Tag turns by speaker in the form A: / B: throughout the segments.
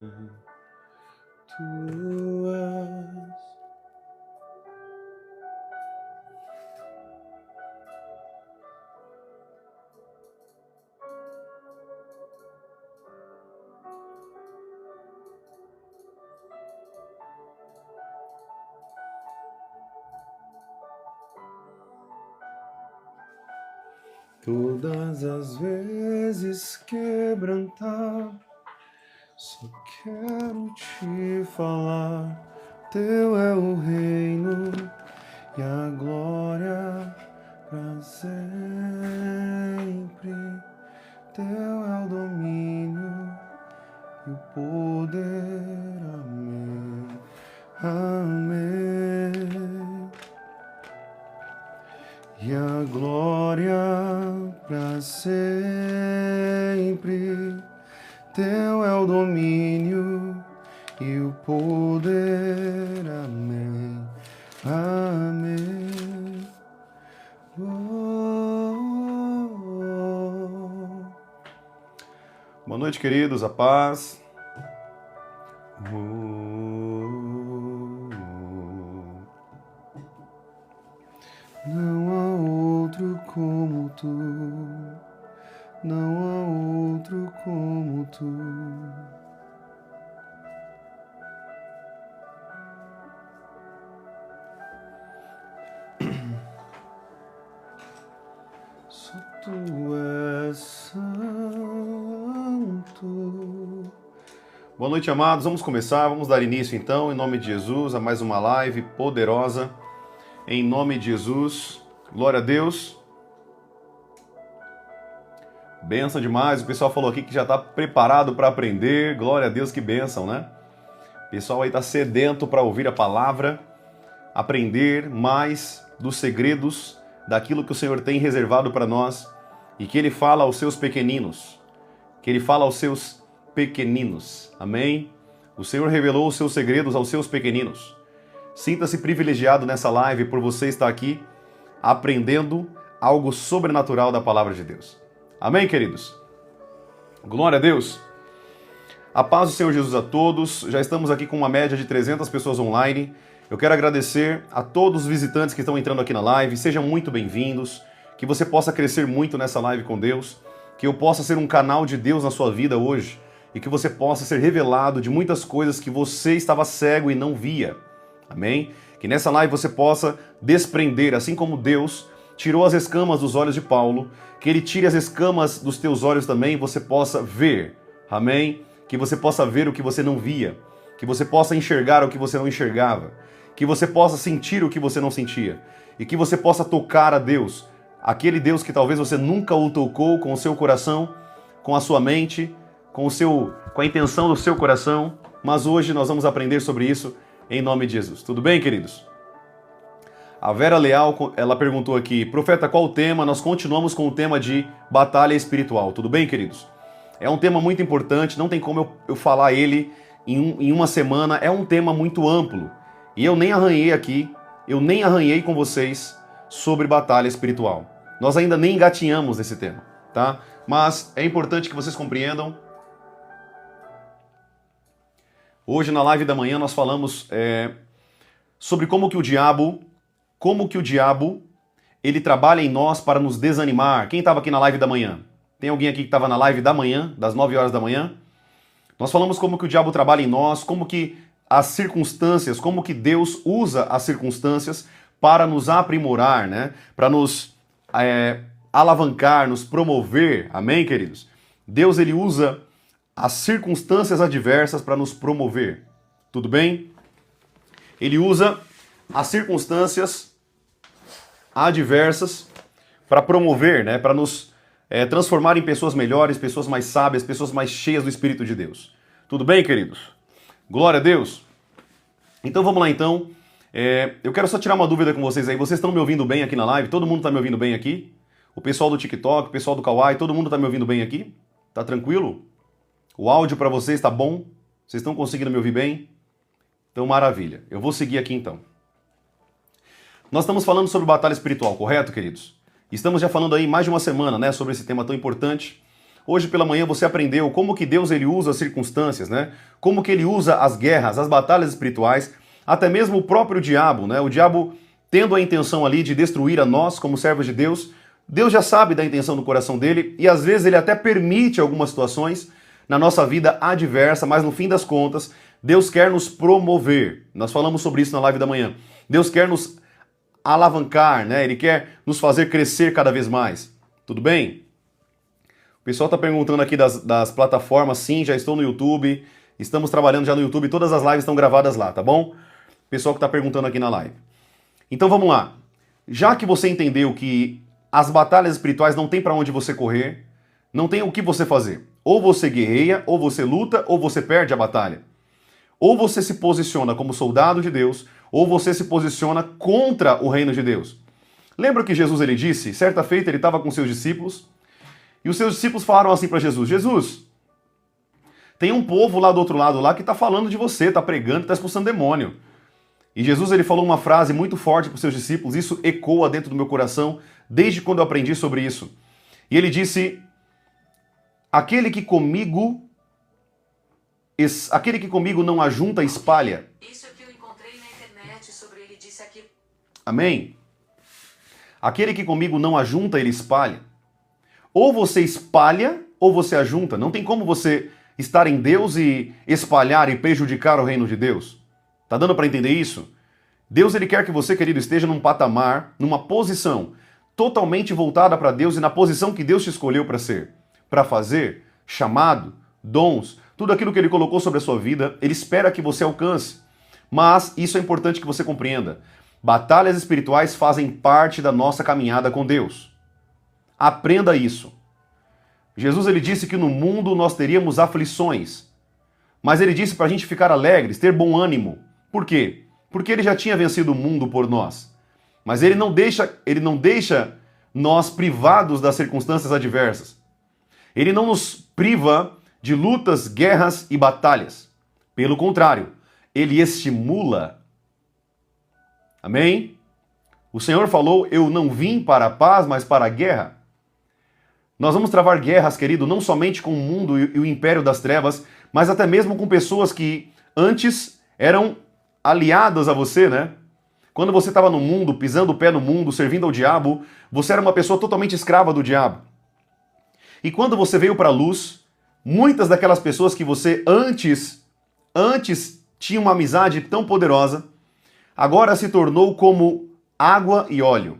A: tuas. Todas as vezes quebrantar, só quero te falar. Teu é o reino e a glória para sempre. Teu é o domínio e o poder. Amém. Amém. E a glória para sempre. Teu é o domínio e o poder. Amém. Amém. Boa noite, queridos. A paz. Não há outro como tu. Não há outro como tu. Só tu és santo. Boa noite, amados. Vamos começar, vamos dar início então, em nome de Jesus, a mais uma live poderosa. Em nome de Jesus. Glória a Deus. Benção demais. O pessoal falou aqui que já está preparado para aprender. Glória a Deus, que bênção, né? O pessoal aí está sedento para ouvir a palavra, aprender mais dos segredos daquilo que o Senhor tem reservado para nós e que Ele fala aos seus pequeninos. Que Ele fala aos seus pequeninos. Amém? O Senhor revelou os seus segredos aos seus pequeninos. Sinta-se privilegiado nessa live por você estar aqui aprendendo algo sobrenatural da palavra de Deus. Amém, queridos? Glória a Deus. A paz do Senhor Jesus a todos. Já estamos aqui com uma média de 300 pessoas online. Eu quero agradecer a todos os visitantes que estão entrando aqui na live. Sejam muito bem-vindos. Que você possa crescer muito nessa live com Deus. Que eu possa ser um canal de Deus na sua vida hoje. E que você possa ser revelado de muitas coisas que você estava cego e não via. Amém? Que nessa live você possa desprender, assim como Deus tirou as escamas dos olhos de Paulo, que Ele tire as escamas dos teus olhos também e você possa ver. Amém? Que você possa ver o que você não via. Que você possa enxergar o que você não enxergava. Que você possa sentir o que você não sentia. E que você possa tocar a Deus. Aquele Deus que talvez você nunca o tocou com o seu coração, com a sua mente, com a intenção do seu coração. Mas hoje nós vamos aprender sobre isso em nome de Jesus. Tudo bem, queridos? A Vera Leal, ela perguntou aqui, profeta, qual o tema? Nós continuamos com o tema de batalha espiritual. Tudo bem, queridos? É um tema muito importante, não tem como eu falar ele em uma semana. É um tema muito amplo. E eu nem arranhei com vocês sobre batalha espiritual. Nós ainda nem engatinhamos nesse tema, tá? Mas é importante que vocês compreendam. Hoje, na live da manhã, nós falamos sobre como que o diabo, ele trabalha em nós para nos desanimar. Quem estava aqui na live da manhã? Tem alguém aqui que estava na live da manhã, das 9 horas da manhã? Nós falamos como que o diabo trabalha em nós, como que as circunstâncias, como que Deus usa as circunstâncias para nos aprimorar, né? Para nos alavancar, nos promover. Amém, queridos? Deus, ele usa as circunstâncias adversas para nos promover. Tudo bem? Ele usa as circunstâncias adversas para promover, né? Para nos transformar em pessoas melhores, pessoas mais sábias, pessoas mais cheias do Espírito de Deus. Tudo bem, queridos? Glória a Deus. Então vamos lá, então. Eu quero só tirar uma dúvida com vocês aí. Vocês estão me ouvindo bem aqui na live? Todo mundo está me ouvindo bem aqui? O pessoal do TikTok, o pessoal do Kawaii, todo mundo está me ouvindo bem aqui? Tá tranquilo? O áudio para vocês está bom? Vocês estão conseguindo me ouvir bem? Então, maravilha. Eu vou seguir aqui, então. Nós estamos falando sobre batalha espiritual, correto, queridos? Estamos já falando aí mais de uma semana, né, sobre esse tema tão importante. Hoje pela manhã você aprendeu como que Deus ele usa as circunstâncias, né? Como que ele usa as guerras, as batalhas espirituais, até mesmo o próprio diabo, né? O diabo tendo a intenção ali de destruir a nós como servos de Deus, Deus já sabe da intenção do coração dele e às vezes ele até permite algumas situações na nossa vida adversa, mas no fim das contas, Deus quer nos promover. Nós falamos sobre isso na live da manhã. Deus quer nos alavancar, né? Ele quer nos fazer crescer cada vez mais. Tudo bem? O pessoal está perguntando aqui das plataformas. Sim, já estou no YouTube. Estamos trabalhando já no YouTube. Todas as lives estão gravadas lá, tá bom? Pessoal que está perguntando aqui na live. Então vamos lá. Já que você entendeu que as batalhas espirituais não tem para onde você correr, não tem o que você fazer. Ou você guerreia, ou você luta, ou você perde a batalha. Ou você se posiciona como soldado de Deus, ou você se posiciona contra o reino de Deus. Lembra que Jesus ele disse, certa feita ele estava com seus discípulos, e os seus discípulos falaram assim para Jesus, Jesus, tem um povo lá do outro lado lá que está falando de você, está pregando, está expulsando demônio. E Jesus ele falou uma frase muito forte para os seus discípulos, isso ecoa dentro do meu coração desde quando eu aprendi sobre isso. E ele disse, aquele que comigo não ajunta, espalha.
B: Isso é que eu encontrei na internet sobre ele disse aqui.
A: Amém? Aquele que comigo não ajunta, ele espalha. Ou você espalha, ou você ajunta. Não tem como você estar em Deus e espalhar e prejudicar o reino de Deus. Tá dando para entender isso? Deus ele quer que você, querido, esteja num patamar, numa posição totalmente voltada para Deus e na posição que Deus te escolheu para ser, para fazer, chamado, dons, tudo aquilo que ele colocou sobre a sua vida, ele espera que você alcance. Mas isso é importante que você compreenda. Batalhas espirituais fazem parte da nossa caminhada com Deus. Aprenda isso. Jesus ele disse que no mundo nós teríamos aflições. Mas ele disse para a gente ficar alegres, ter bom ânimo. Por quê? Porque ele já tinha vencido o mundo por nós. Mas ele não deixa nós privados das circunstâncias adversas. Ele não nos priva de lutas, guerras e batalhas. Pelo contrário, ele estimula. Amém? O Senhor falou, eu não vim para a paz, mas para a guerra. Nós vamos travar guerras, querido, não somente com o mundo e o império das trevas, mas até mesmo com pessoas que antes eram aliadas a você, né? Quando você estava no mundo, pisando o pé no mundo, servindo ao diabo, você era uma pessoa totalmente escrava do diabo. E quando você veio para a luz, muitas daquelas pessoas que você antes tinha uma amizade tão poderosa, agora se tornou como água e óleo.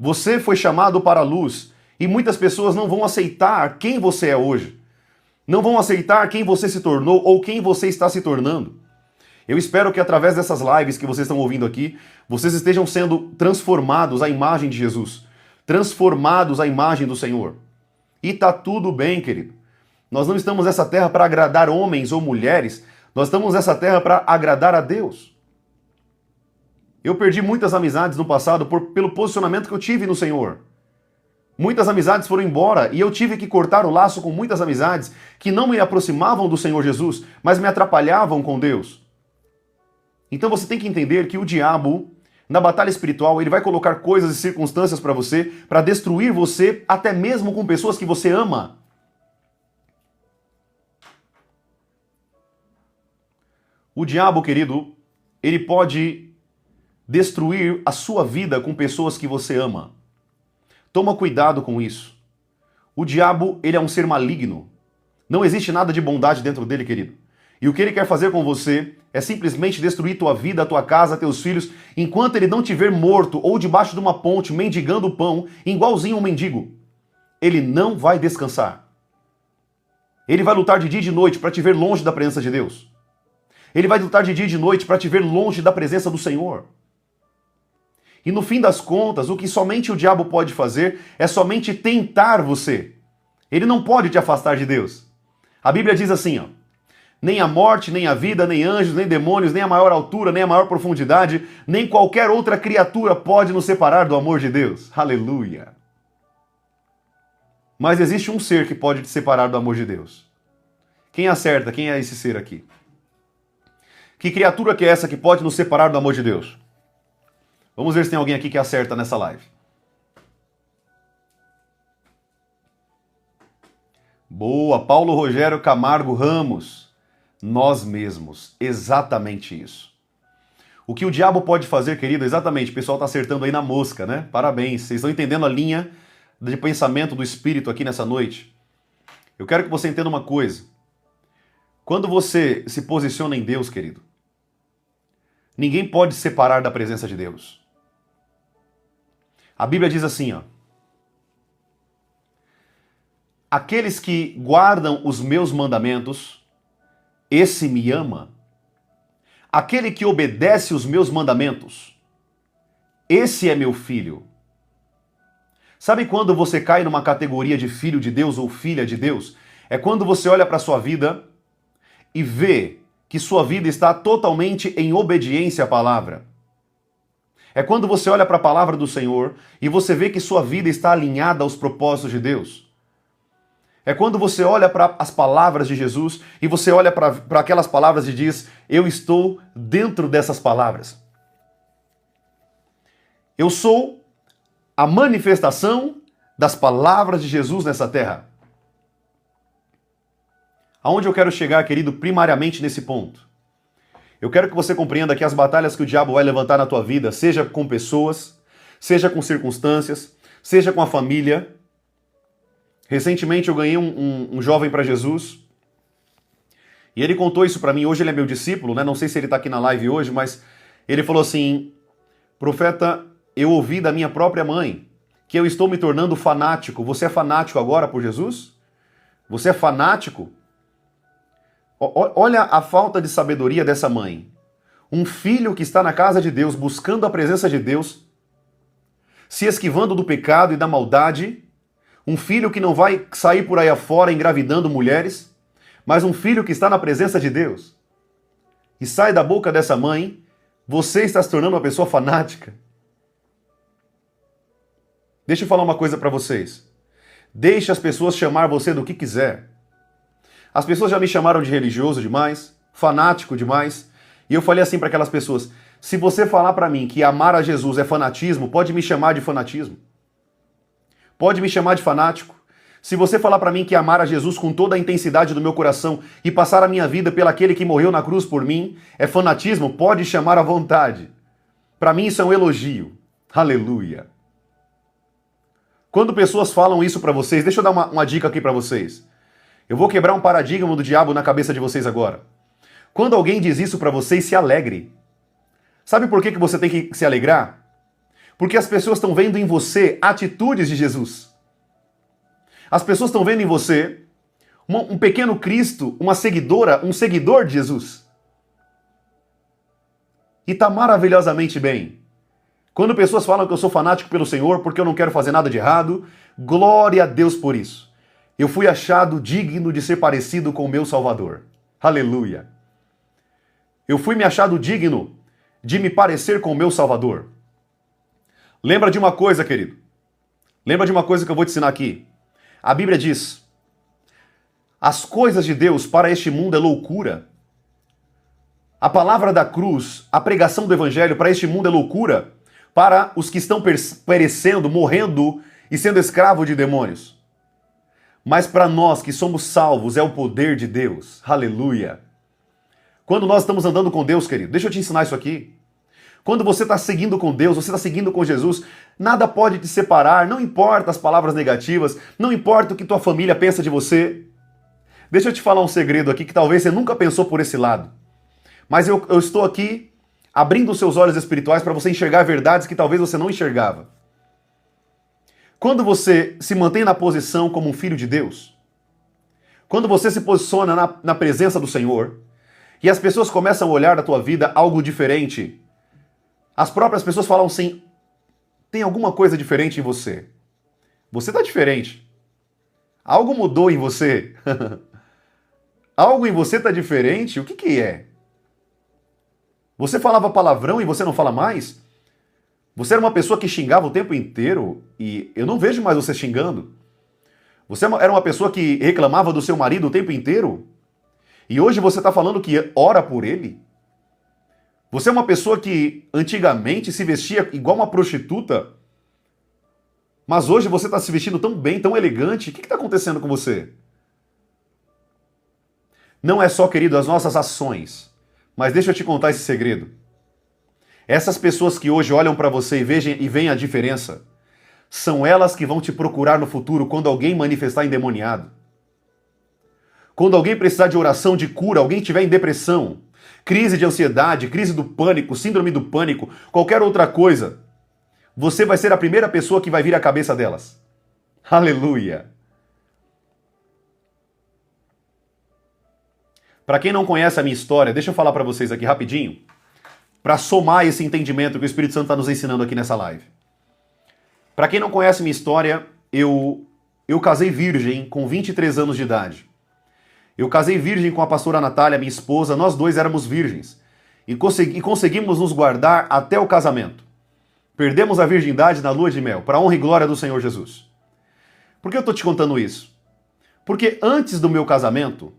A: Você foi chamado para a luz e muitas pessoas não vão aceitar quem você é hoje. Não vão aceitar quem você se tornou ou quem você está se tornando. Eu espero que através dessas lives que vocês estão ouvindo aqui, vocês estejam sendo transformados à imagem de Jesus, transformados à imagem do Senhor. E tá tudo bem, querido. Nós não estamos nessa terra para agradar homens ou mulheres, nós estamos nessa terra para agradar a Deus. Eu perdi muitas amizades no passado pelo posicionamento que eu tive no Senhor. Muitas amizades foram embora e eu tive que cortar o laço com muitas amizades que não me aproximavam do Senhor Jesus, mas me atrapalhavam com Deus. Então você tem que entender que o diabo, na batalha espiritual, ele vai colocar coisas e circunstâncias para você, para destruir você, até mesmo com pessoas que você ama. O diabo, querido, ele pode destruir a sua vida com pessoas que você ama. Toma cuidado com isso. O diabo, ele é um ser maligno. Não existe nada de bondade dentro dele, querido. E o que ele quer fazer com você é simplesmente destruir tua vida, tua casa, teus filhos, enquanto ele não te ver morto ou debaixo de uma ponte, mendigando pão, igualzinho um mendigo. Ele não vai descansar. Ele vai lutar de dia e de noite para te ver longe da presença de Deus. Ele vai lutar de dia e de noite para te ver longe da presença do Senhor. E no fim das contas, o que somente o diabo pode fazer é somente tentar você. Ele não pode te afastar de Deus. A Bíblia diz assim, ó, nem a morte, nem a vida, nem anjos, nem demônios, nem a maior altura, nem a maior profundidade, nem qualquer outra criatura pode nos separar do amor de Deus. Aleluia! Mas existe um ser que pode te separar do amor de Deus. Quem acerta? Quem é esse ser aqui? Que criatura que é essa que pode nos separar do amor de Deus? Vamos ver se tem alguém aqui que acerta nessa live. Boa, Paulo Rogério Camargo Ramos. Nós mesmos, exatamente isso. O que o diabo pode fazer, querido, exatamente, o pessoal está acertando aí na mosca, né? Parabéns, vocês estão entendendo a linha de pensamento do Espírito aqui nessa noite. Eu quero que você entenda uma coisa. Quando você se posiciona em Deus, querido, ninguém pode separar da presença de Deus. A Bíblia diz assim, ó. Aqueles que guardam os meus mandamentos, esse me ama. Aquele que obedece os meus mandamentos, esse é meu filho. Sabe quando você cai numa categoria de filho de Deus ou filha de Deus? É quando você olha para a sua vida e vê que sua vida está totalmente em obediência à palavra. É quando você olha para a palavra do Senhor e você vê que sua vida está alinhada aos propósitos de Deus. É quando você olha para as palavras de Jesus e você olha para aquelas palavras e diz, eu estou dentro dessas palavras. Eu sou a manifestação das palavras de Jesus nessa terra. Aonde eu quero chegar, querido, primariamente nesse ponto? Eu quero que você compreenda que as batalhas que o diabo vai levantar na tua vida, seja com pessoas, seja com circunstâncias, seja com a família. Recentemente eu ganhei um jovem para Jesus e ele contou isso para mim. Hoje ele é meu discípulo, né? Não sei se ele está aqui na live hoje, mas ele falou assim, profeta, eu ouvi da minha própria mãe que eu estou me tornando fanático. Você é fanático agora por Jesus? Você é fanático? Olha a falta de sabedoria dessa mãe. Um filho que está na casa de Deus, buscando a presença de Deus, se esquivando do pecado e da maldade. Um filho que não vai sair por aí afora engravidando mulheres, mas um filho que está na presença de Deus. E sai da boca dessa mãe, você está se tornando uma pessoa fanática. Deixa eu falar uma coisa para vocês. Deixe as pessoas chamar você do que quiser. As pessoas já me chamaram de religioso demais, fanático demais, e eu falei assim para aquelas pessoas, se você falar para mim que amar a Jesus é fanatismo, pode me chamar de fanatismo. Pode me chamar de fanático. Se você falar para mim que amar a Jesus com toda a intensidade do meu coração e passar a minha vida pelo aquele que morreu na cruz por mim, é fanatismo, pode chamar à vontade. Para mim isso é um elogio. Aleluia. Quando pessoas falam isso para vocês, deixa eu dar uma dica aqui para vocês. Eu vou quebrar um paradigma do diabo na cabeça de vocês agora. Quando alguém diz isso para vocês, se alegre. Sabe por que você tem que se alegrar? Porque as pessoas estão vendo em você atitudes de Jesus. As pessoas estão vendo em você um pequeno Cristo, uma seguidora, um seguidor de Jesus. E está maravilhosamente bem. Quando pessoas falam que eu sou fanático pelo Senhor porque eu não quero fazer nada de errado, glória a Deus por isso. Eu fui achado digno de ser parecido com o meu Salvador. Aleluia. Eu fui me achado digno de me parecer com o meu Salvador. Lembra de uma coisa, querido. Lembra de uma coisa que eu vou te ensinar aqui. A Bíblia diz, as coisas de Deus para este mundo é loucura. A palavra da cruz, a pregação do evangelho para este mundo é loucura para os que estão perecendo, morrendo e sendo escravos de demônios. Mas para nós que somos salvos é o poder de Deus. Aleluia. Quando nós estamos andando com Deus, querido, deixa eu te ensinar isso aqui. Quando você está seguindo com Deus, você está seguindo com Jesus, nada pode te separar, não importa as palavras negativas, não importa o que tua família pensa de você. Deixa eu te falar um segredo aqui que talvez você nunca pensou por esse lado. Mas eu estou aqui abrindo os seus olhos espirituais para você enxergar verdades que talvez você não enxergava. Quando você se mantém na posição como um filho de Deus, quando você se posiciona na presença do Senhor, e as pessoas começam a olhar da tua vida algo diferente, as próprias pessoas falam assim, tem alguma coisa diferente em você. Você está diferente. Algo mudou em você. Algo em você está diferente? O que é? Você falava palavrão e você não fala mais? Você era uma pessoa que xingava o tempo inteiro e eu não vejo mais você xingando. Você era uma pessoa que reclamava do seu marido o tempo inteiro e hoje você está falando que ora por ele? Você é uma pessoa que antigamente se vestia igual uma prostituta, mas hoje você está se vestindo tão bem, tão elegante. O que está acontecendo com você? não é só, querido, as nossas ações. Mas deixa eu te contar esse segredo. Essas pessoas que hoje olham para você e veem a diferença, são elas que vão te procurar no futuro quando alguém manifestar endemoniado. Quando alguém precisar de oração, de cura, alguém estiver em depressão, crise de ansiedade, crise do pânico, síndrome do pânico, qualquer outra coisa, você vai ser a primeira pessoa que vai vir à cabeça delas. Aleluia! Para quem não conhece a minha história, deixa eu falar para vocês aqui rapidinho, para somar esse entendimento que o Espírito Santo está nos ensinando aqui nessa live. Para quem não conhece minha história, eu casei virgem com 23 anos de idade. Eu casei virgem com a pastora Natália, minha esposa, nós dois éramos virgens. E conseguimos nos guardar até o casamento. Perdemos a virgindade na lua de mel, para a honra e glória do Senhor Jesus. Por que eu estou te contando isso? Porque antes do meu casamento,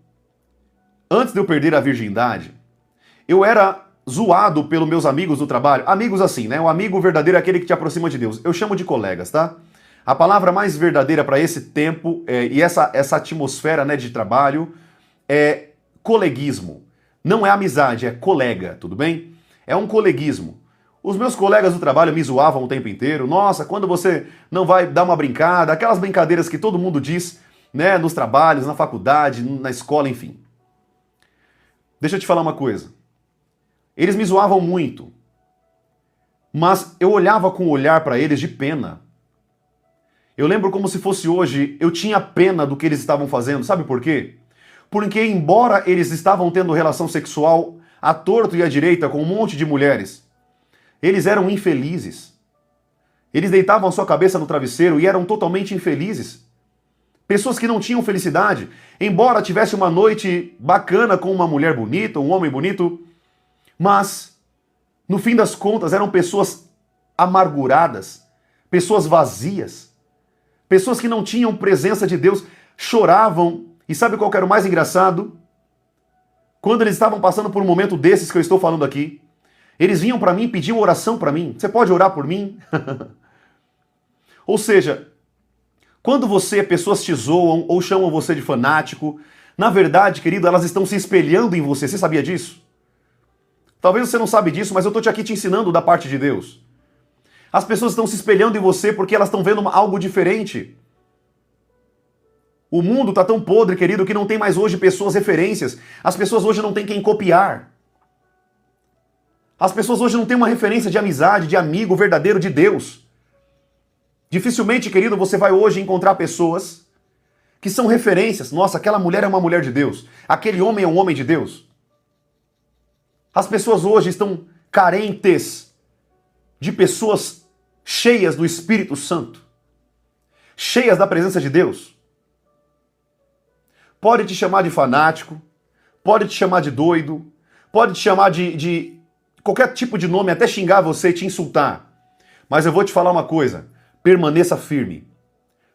A: antes de eu perder a virgindade, eu era zoado pelos meus amigos do trabalho. Amigos assim, né? O amigo verdadeiro é aquele que te aproxima de Deus. Eu chamo de colegas, tá? A palavra mais verdadeira para esse tempo e essa atmosfera, né, de trabalho é coleguismo. Não é amizade, é colega, tudo bem? É um coleguismo. Os meus colegas do trabalho me zoavam o tempo inteiro. Nossa, quando você não vai dar uma brincada, aquelas brincadeiras que todo mundo diz, né, nos trabalhos, na faculdade, na escola, enfim. Deixa eu te falar uma coisa. Eles me zoavam muito, mas eu olhava com um olhar para eles de pena. Eu lembro como se fosse hoje, eu tinha pena do que eles estavam fazendo. Sabe por quê? Porque embora eles estavam tendo relação sexual à torto e à direita com um monte de mulheres, eles eram infelizes. Eles deitavam a sua cabeça no travesseiro e eram totalmente infelizes. Pessoas que não tinham felicidade, embora tivesse uma noite bacana com uma mulher bonita, um homem bonito, mas, no fim das contas, eram pessoas amarguradas, pessoas vazias, pessoas que não tinham presença de Deus, choravam. E sabe qual que era o mais engraçado? Quando eles estavam passando por um momento desses que eu estou falando aqui, eles vinham para mim e pediam oração para mim. Você pode orar por mim? Ou seja, quando pessoas te zoam ou chamam você de fanático, na verdade, querido, elas estão se espelhando em você. Você sabia disso? Talvez você não sabe disso, mas eu estou aqui te ensinando da parte de Deus. As pessoas estão se espelhando em você porque elas estão vendo algo diferente. O mundo está tão podre, querido, que não tem mais hoje pessoas referências. As pessoas hoje não têm quem copiar. As pessoas hoje não têm uma referência de amizade, de amigo verdadeiro de Deus. Dificilmente, querido, você vai hoje encontrar pessoas que são referências. Nossa, aquela mulher é uma mulher de Deus. Aquele homem é um homem de Deus. As pessoas hoje estão carentes de pessoas cheias do Espírito Santo, cheias da presença de Deus. Pode te chamar de fanático, pode te chamar de doido, pode te chamar de qualquer tipo de nome, até xingar você e te insultar. Mas eu vou te falar uma coisa, permaneça firme,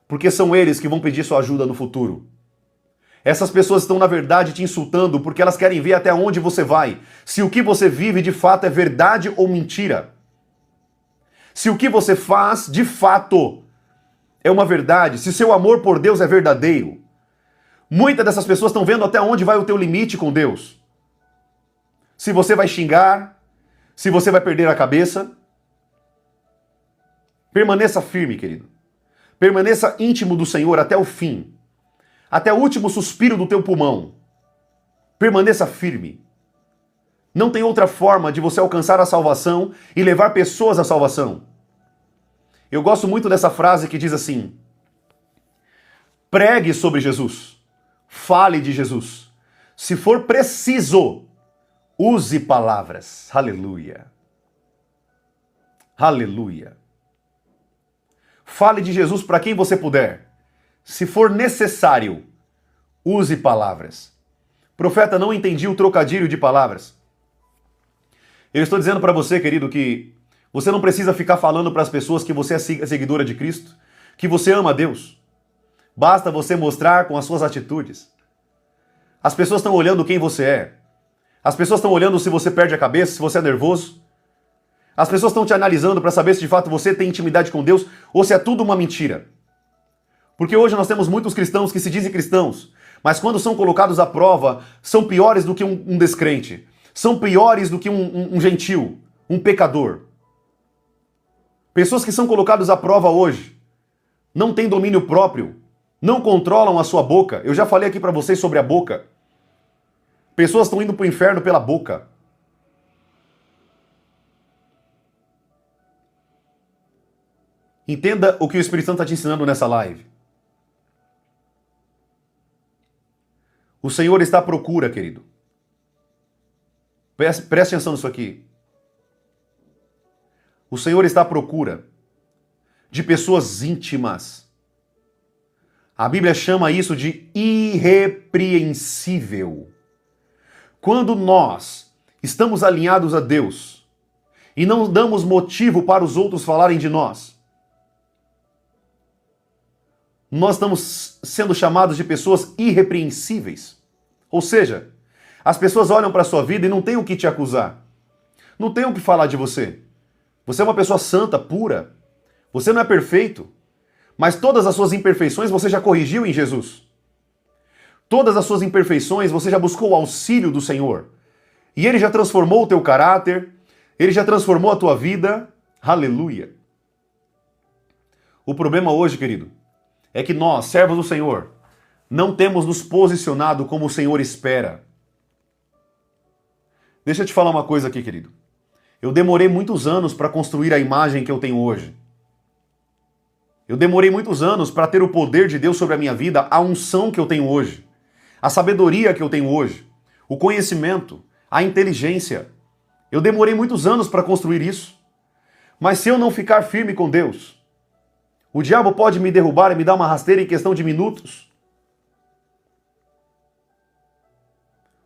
A: porque são eles que vão pedir sua ajuda no futuro. Essas pessoas estão, na verdade, te insultando porque elas querem ver até onde você vai. Se o que você vive, de fato, é verdade ou mentira. Se o que você faz, de fato, é uma verdade. Se seu amor por Deus é verdadeiro. Muitas dessas pessoas estão vendo até onde vai o teu limite com Deus. Se você vai xingar, se você vai perder a cabeça. Permaneça firme, querido. Permaneça íntimo do Senhor até o fim. Até o último suspiro do teu pulmão. Permaneça firme. Não tem outra forma de você alcançar a salvação e levar pessoas à salvação. Eu gosto muito dessa frase que diz assim: pregue sobre Jesus. Fale de Jesus. Se for preciso, use palavras. Aleluia. Aleluia. Fale de Jesus para quem você puder. Se for necessário, use palavras. Profeta, não entendi o trocadilho de palavras. Eu estou dizendo para você, querido, que você não precisa ficar falando para as pessoas que você é seguidora de Cristo, que você ama a Deus. Basta você mostrar com as suas atitudes. As pessoas estão olhando quem você é. As pessoas estão olhando se você perde a cabeça, se você é nervoso. As pessoas estão te analisando para saber se de fato você tem intimidade com Deus ou se é tudo uma mentira. Porque hoje nós temos muitos cristãos que se dizem cristãos, Mas quando são colocados à prova, são piores do que um descrente. São piores do que um gentil, um pecador. Pessoas que são colocadas à prova hoje não têm domínio próprio, não controlam a sua boca. Eu já falei aqui para vocês sobre a boca. Pessoas estão indo para o inferno pela boca. Entenda o que o Espírito Santo está te ensinando nessa live. O Senhor está à procura, querido. Preste atenção nisso aqui. O Senhor está à procura de pessoas íntimas. A Bíblia chama isso de irrepreensível. Quando nós estamos alinhados a Deus e não damos motivo para os outros falarem de nós, nós estamos sendo chamados de pessoas irrepreensíveis. Ou seja, as pessoas olham para a sua vida e não têm o que te acusar. Não têm o que falar de você. Você é uma pessoa santa, pura. Você não é perfeito. Mas todas as suas imperfeições você já corrigiu em Jesus. Todas as suas imperfeições você já buscou o auxílio do Senhor. E Ele já transformou o teu caráter. Ele já transformou a tua vida. Aleluia. O problema hoje, querido, é que nós, servos do Senhor, não temos nos posicionado como o Senhor espera. Deixa eu te falar uma coisa aqui, querido. Eu demorei muitos anos para construir a imagem que eu tenho hoje. Eu demorei muitos anos para ter o poder de Deus sobre a minha vida, a unção que eu tenho hoje, a sabedoria que eu tenho hoje, o conhecimento, a inteligência. Eu demorei muitos anos para construir isso. Mas se eu não ficar firme com Deus, o diabo pode me derrubar e me dar uma rasteira em questão de minutos.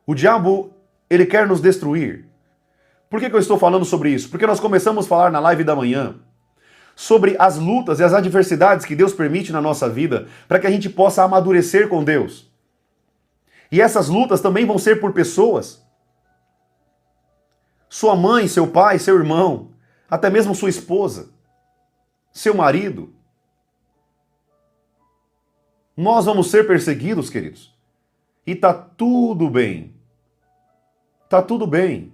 A: O diabo, ele quer nos destruir. Por que eu estou falando sobre isso? Porque nós começamos a falar na live da manhã sobre as lutas e as adversidades que Deus permite na nossa vida para que a gente possa amadurecer com Deus. E essas lutas também vão ser por pessoas. Sua mãe, seu pai, seu irmão, até mesmo sua esposa, seu marido. Nós vamos ser perseguidos, queridos. E tá tudo bem. Tá tudo bem.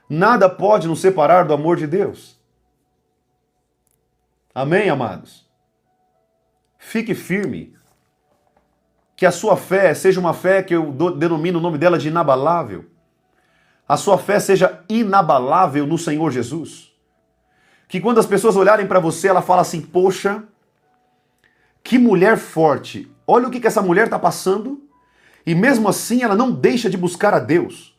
A: Nada pode nos separar do amor de Deus. Amém, amados? Fique firme. Que a sua fé seja uma fé que eu denomino o nome dela de inabalável. A sua fé seja inabalável no Senhor Jesus. Que quando as pessoas olharem para você, ela fala assim, poxa, que mulher forte. Olha o que essa mulher está passando. E mesmo assim ela não deixa de buscar a Deus.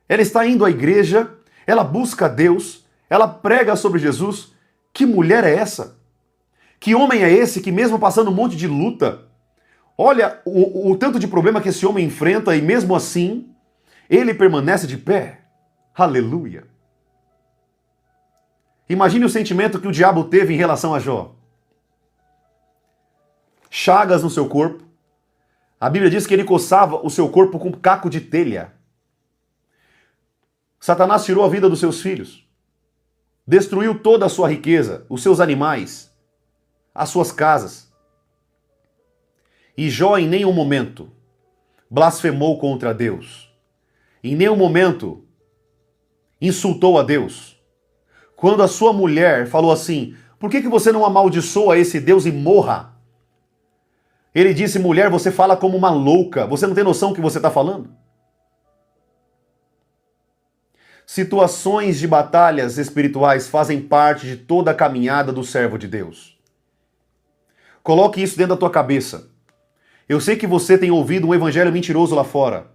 A: Ela está indo à igreja, ela busca a Deus, ela prega sobre Jesus. Que mulher é essa? Que homem é esse que mesmo passando um monte de luta, olha o tanto de problema que esse homem enfrenta e mesmo assim, ele permanece de pé. Aleluia. Imagine o sentimento que o diabo teve em relação a Jó. Chagas no seu corpo. A Bíblia diz que ele coçava o seu corpo com caco de telha. Satanás tirou a vida dos seus filhos. Destruiu toda a sua riqueza, os seus animais, as suas casas. E Jó em nenhum momento blasfemou contra Deus. Em nenhum momento insultou a Deus. Quando a sua mulher falou assim, por que você não amaldiçoa esse Deus e morra? Ele disse, mulher, você fala como uma louca, você não tem noção do que você está falando? Situações de batalhas espirituais fazem parte de toda a caminhada do servo de Deus. Coloque isso dentro da tua cabeça. Eu sei que você tem ouvido um evangelho mentiroso lá fora.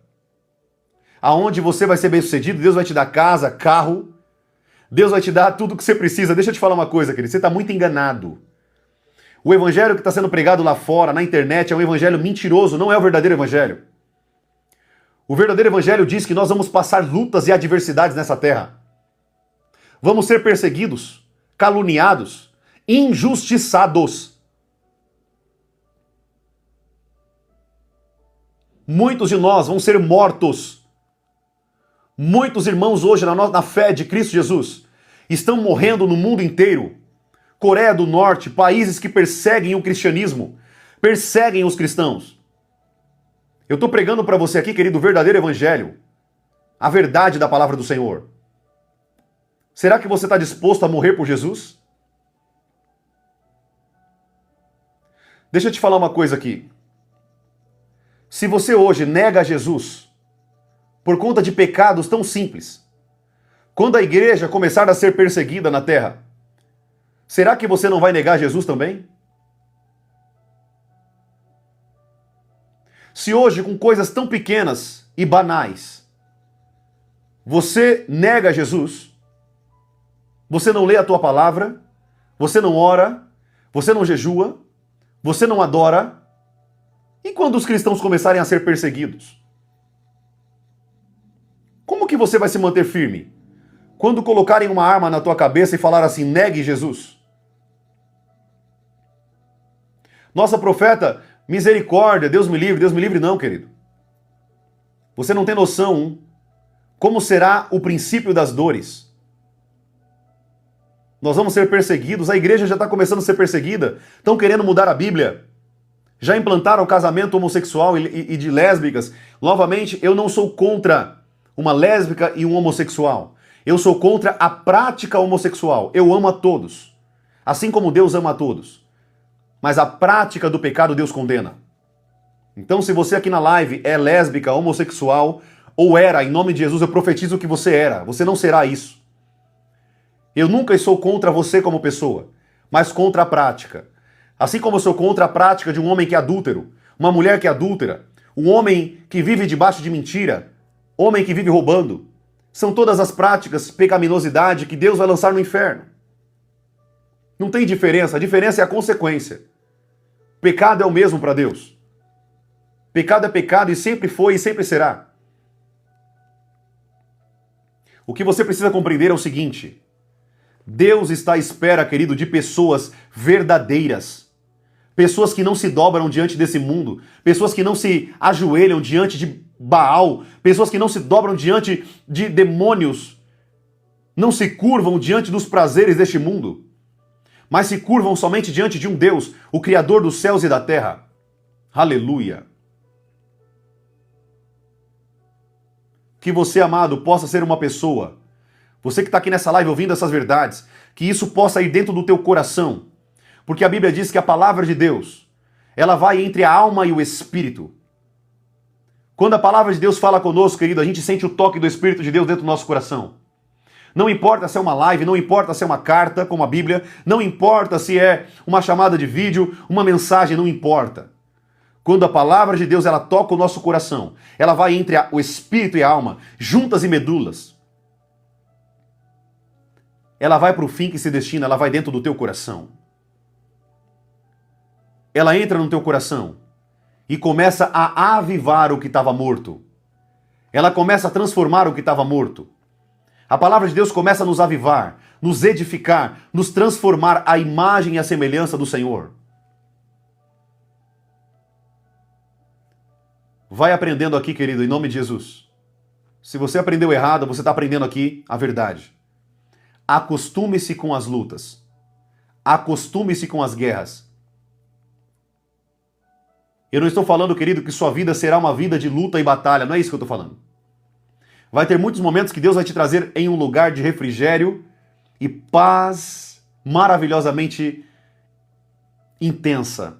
A: Aonde você vai ser bem-sucedido, Deus vai te dar casa, carro, Deus vai te dar tudo o que você precisa. Deixa eu te falar uma coisa, querido, você está muito enganado. O evangelho que está sendo pregado lá fora, na internet, é um evangelho mentiroso, não é o verdadeiro evangelho. O verdadeiro evangelho diz que nós vamos passar lutas e adversidades nessa terra. Vamos ser perseguidos, caluniados, injustiçados. Muitos de nós vão ser mortos. Muitos irmãos hoje na fé de Cristo Jesus estão morrendo no mundo inteiro. Coreia do Norte, países que perseguem o cristianismo, perseguem os cristãos. Eu estou pregando para você aqui, querido, o verdadeiro evangelho. A verdade da palavra do Senhor. Será que você está disposto a morrer por Jesus? Deixa eu te falar uma coisa aqui. Se você hoje nega Jesus por conta de pecados tão simples, quando a igreja começar a ser perseguida na terra, será que você não vai negar Jesus também? Se hoje, com coisas tão pequenas e banais, você nega Jesus, você não lê a tua palavra, você não ora, você não jejua, você não adora, e quando os cristãos começarem a ser perseguidos? Como que você vai se manter firme? Quando colocarem uma arma na tua cabeça e falar assim, negue Jesus? Nossa, profeta, misericórdia, Deus me livre não, querido. Você não tem noção como será o princípio das dores. Nós vamos ser perseguidos, a igreja já está começando a ser perseguida, estão querendo mudar a Bíblia, já implantaram o casamento homossexual e de lésbicas. Novamente, eu não sou contra uma lésbica e um homossexual. Eu sou contra a prática homossexual. Eu amo a todos, assim como Deus ama a todos. Mas a prática do pecado Deus condena. Então, se você aqui na live é lésbica, homossexual, ou era, em nome de Jesus, eu profetizo que você era. Você não será isso. Eu nunca sou contra você como pessoa, mas contra a prática. Assim como eu sou contra a prática de um homem que é adúltero, uma mulher que é adúltera, um homem que vive debaixo de mentira, homem que vive roubando. São todas as práticas, pecaminosidade que Deus vai lançar no inferno. Não tem diferença, a diferença é a consequência. Pecado é o mesmo para Deus. Pecado é pecado e sempre foi e sempre será. O que você precisa compreender é o seguinte: Deus está à espera, querido, de pessoas verdadeiras. Pessoas que não se dobram diante desse mundo. Pessoas que não se ajoelham diante de Baal. Pessoas que não se dobram diante de demônios. Não se curvam diante dos prazeres deste mundo. Mas se curvam somente diante de um Deus, o Criador dos céus e da terra. Aleluia! Que você, amado, possa ser uma pessoa, você que está aqui nessa live ouvindo essas verdades, que isso possa ir dentro do teu coração. Porque a Bíblia diz que a palavra de Deus, ela vai entre a alma e o espírito. Quando a palavra de Deus fala conosco, querido, a gente sente o toque do Espírito de Deus dentro do nosso coração. Não importa se é uma live, não importa se é uma carta, como a Bíblia, não importa se é uma chamada de vídeo, uma mensagem, não importa. Quando a palavra de Deus ela toca o nosso coração, ela vai entre o espírito e a alma, juntas e medulas. Ela vai para o fim que se destina, ela vai dentro do teu coração. Ela entra no teu coração e começa a avivar o que estava morto. Ela começa a transformar o que estava morto. A palavra de Deus começa a nos avivar, nos edificar, nos transformar à imagem e à semelhança do Senhor. Vai aprendendo aqui, querido, em nome de Jesus. Se você aprendeu errado, você está aprendendo aqui a verdade. Acostume-se com as lutas. Acostume-se com as guerras. Eu não estou falando, querido, que sua vida será uma vida de luta e batalha. Não é isso que eu estou falando. Vai ter muitos momentos que Deus vai te trazer em um lugar de refrigério e paz maravilhosamente intensa.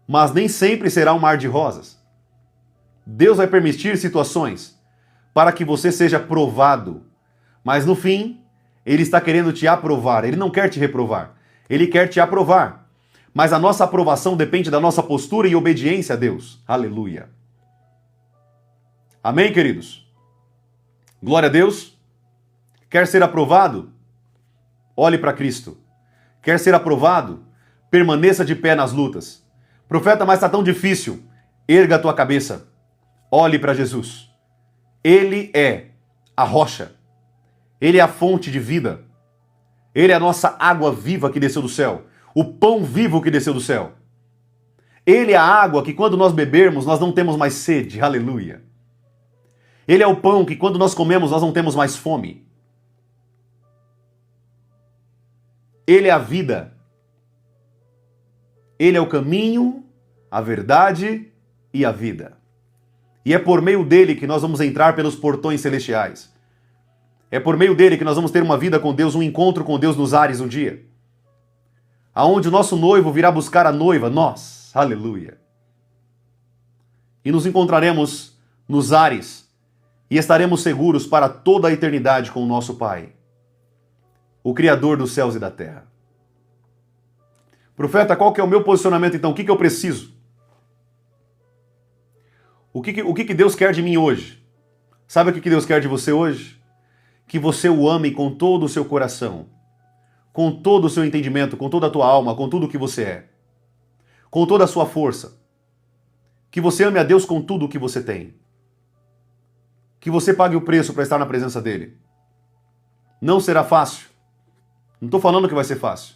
A: Mas nem sempre será um mar de rosas. Deus vai permitir situações para que você seja provado. Mas no fim, Ele está querendo te aprovar. Ele não quer te reprovar. Ele quer te aprovar. Mas a nossa aprovação depende da nossa postura e obediência a Deus. Aleluia. Amém, queridos? Glória a Deus. Quer ser aprovado? Olhe para Cristo. Quer ser aprovado? Permaneça de pé nas lutas. Profeta, mas está tão difícil. Erga a tua cabeça. Olhe para Jesus. Ele é a rocha. Ele é a fonte de vida. Ele é a nossa água viva que desceu do céu. O pão vivo que desceu do céu. Ele é a água que quando nós bebermos, nós não temos mais sede. Aleluia. Ele é o pão que quando nós comemos, nós não temos mais fome. Ele é a vida. Ele é o caminho, a verdade e a vida. E é por meio dele que nós vamos entrar pelos portões celestiais. É por meio dele que nós vamos ter uma vida com Deus, um encontro com Deus nos ares um dia. Aonde o nosso noivo virá buscar a noiva, nós, aleluia. E nos encontraremos nos ares e estaremos seguros para toda a eternidade com o nosso Pai, o Criador dos céus e da terra. Profeta, qual que é o meu posicionamento então? O que eu preciso? O que Deus quer de mim hoje? Sabe o que Deus quer de você hoje? Que você o ame com todo o seu coração, com todo o seu entendimento, com toda a tua alma, com tudo o que você é, com toda a sua força. Que você ame a Deus com tudo o que você tem. Que você pague o preço para estar na presença dele. Não será fácil. Não estou falando que vai ser fácil.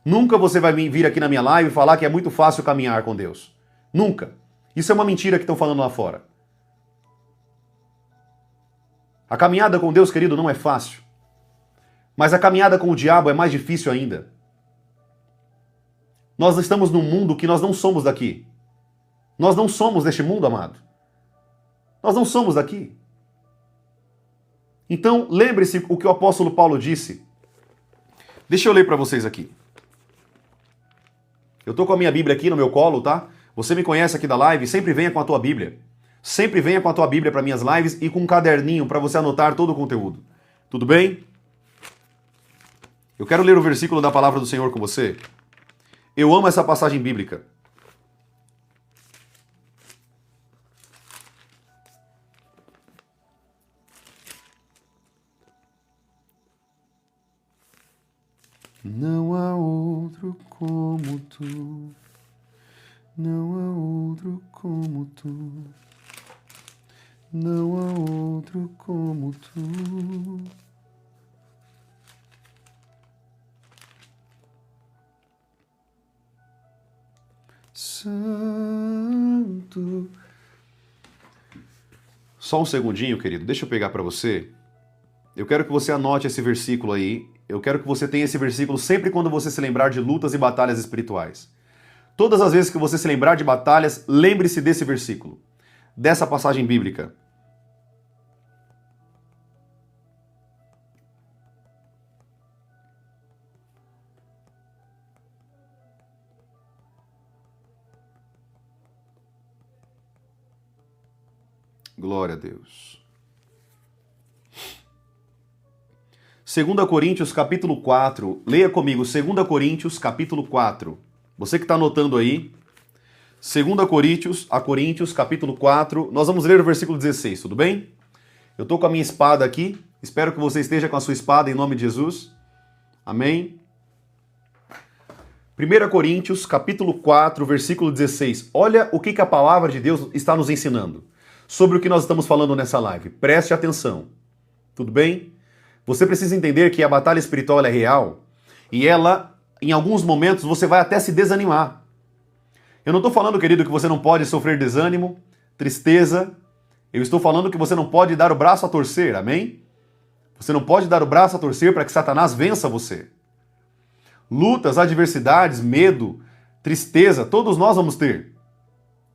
A: Nunca você vai vir aqui na minha live e falar que é muito fácil caminhar com Deus. Nunca. Isso é uma mentira que estão falando lá fora. A caminhada com Deus, querido, não é fácil. Mas a caminhada com o diabo é mais difícil ainda. Nós estamos num mundo que nós não somos daqui. Nós não somos deste mundo, amado. Nós não somos daqui. Então, lembre-se o que o apóstolo Paulo disse. Deixa eu ler para vocês aqui. Eu tô com a minha Bíblia aqui no meu colo, tá? Você me conhece aqui da live, sempre venha com a tua Bíblia. Sempre venha com a tua Bíblia para minhas lives e com um caderninho para você anotar todo o conteúdo. Tudo bem? Eu quero ler o versículo da palavra do Senhor com você. Eu amo essa passagem bíblica. Não há outro como tu, não há outro como tu, não há outro como tu. Santo. Só um segundinho, querido, deixa eu pegar para você. Eu quero que você anote esse versículo aí. Eu quero que você tenha esse versículo sempre quando você se lembrar de lutas e batalhas espirituais. Todas as vezes que você se lembrar de batalhas, lembre-se desse versículo, dessa passagem bíblica. Glória a Deus. 2 Coríntios capítulo 4, leia comigo, 2 Coríntios capítulo 4. Você que está anotando aí, 2 Coríntios capítulo 4, nós vamos ler o versículo 16, tudo bem? Eu estou com a minha espada aqui, espero que você esteja com a sua espada em nome de Jesus. Amém? 1 Coríntios capítulo 4, versículo 16. Olha o que a palavra de Deus está nos ensinando sobre o que nós estamos falando nessa live. Preste atenção, tudo bem? Você precisa entender que a batalha espiritual é real e ela, em alguns momentos, você vai até se desanimar. Eu não estou falando, querido, que você não pode sofrer desânimo, tristeza. Eu estou falando que você não pode dar o braço a torcer, amém? Você não pode dar o braço a torcer para que Satanás vença você. Lutas, adversidades, medo, tristeza, todos nós vamos ter.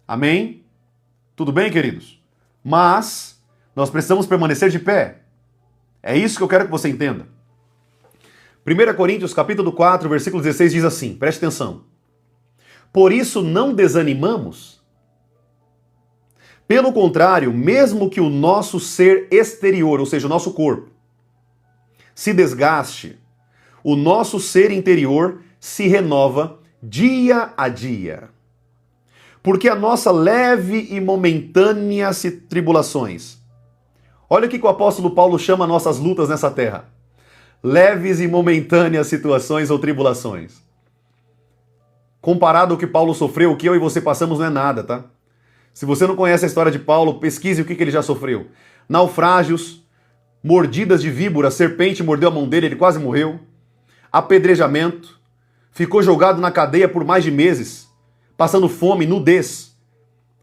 A: Amém? Tudo bem, queridos? Mas nós precisamos permanecer de pé. É isso que eu quero que você entenda. 1 Coríntios capítulo 4, versículo 16 diz assim, preste atenção. Por isso não desanimamos. Pelo contrário, mesmo que o nosso ser exterior, ou seja, o nosso corpo, se desgaste, o nosso ser interior se renova dia a dia. Porque a nossa leve e momentânea tribulações. Olha o que o apóstolo Paulo chama nossas lutas nessa terra. Leves e momentâneas situações ou tribulações. Comparado ao que Paulo sofreu, o que eu e você passamos não é nada, tá? Se você não conhece a história de Paulo, pesquise o que ele já sofreu. Naufrágios, mordidas de víbora, serpente mordeu a mão dele, ele quase morreu. Apedrejamento, ficou jogado na cadeia por mais de meses, passando fome, nudez.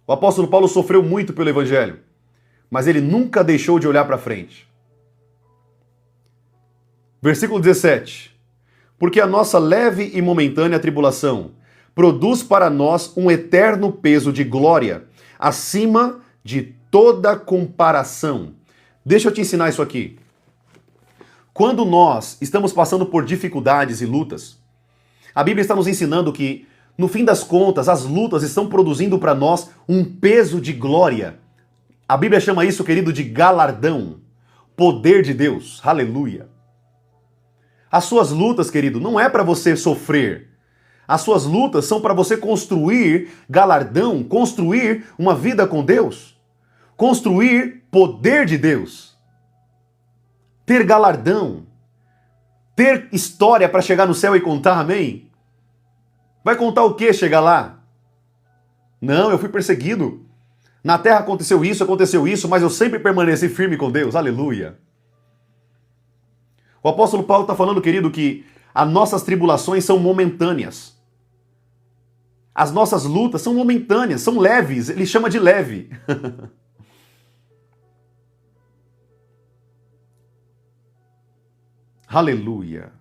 A: O apóstolo Paulo sofreu muito pelo evangelho, mas ele nunca deixou de olhar para frente. Versículo 17. Porque a nossa leve e momentânea tribulação produz para nós um eterno peso de glória, acima de toda comparação. Deixa eu te ensinar isso aqui. Quando nós estamos passando por dificuldades e lutas, a Bíblia está nos ensinando que, no fim das contas, as lutas estão produzindo para nós um peso de glória. A Bíblia chama isso, querido, de galardão. Poder de Deus. Aleluia. As suas lutas, querido, não é para você sofrer. As suas lutas são para você construir galardão, construir uma vida com Deus, construir poder de Deus, ter galardão, ter história para chegar no céu e contar, amém? Vai contar o que chegar lá? Não, eu fui perseguido. Na terra aconteceu isso, mas eu sempre permaneci firme com Deus. Aleluia. O apóstolo Paulo está falando, querido, que as nossas tribulações são momentâneas. As nossas lutas são momentâneas, são leves. Ele chama de leve. Aleluia.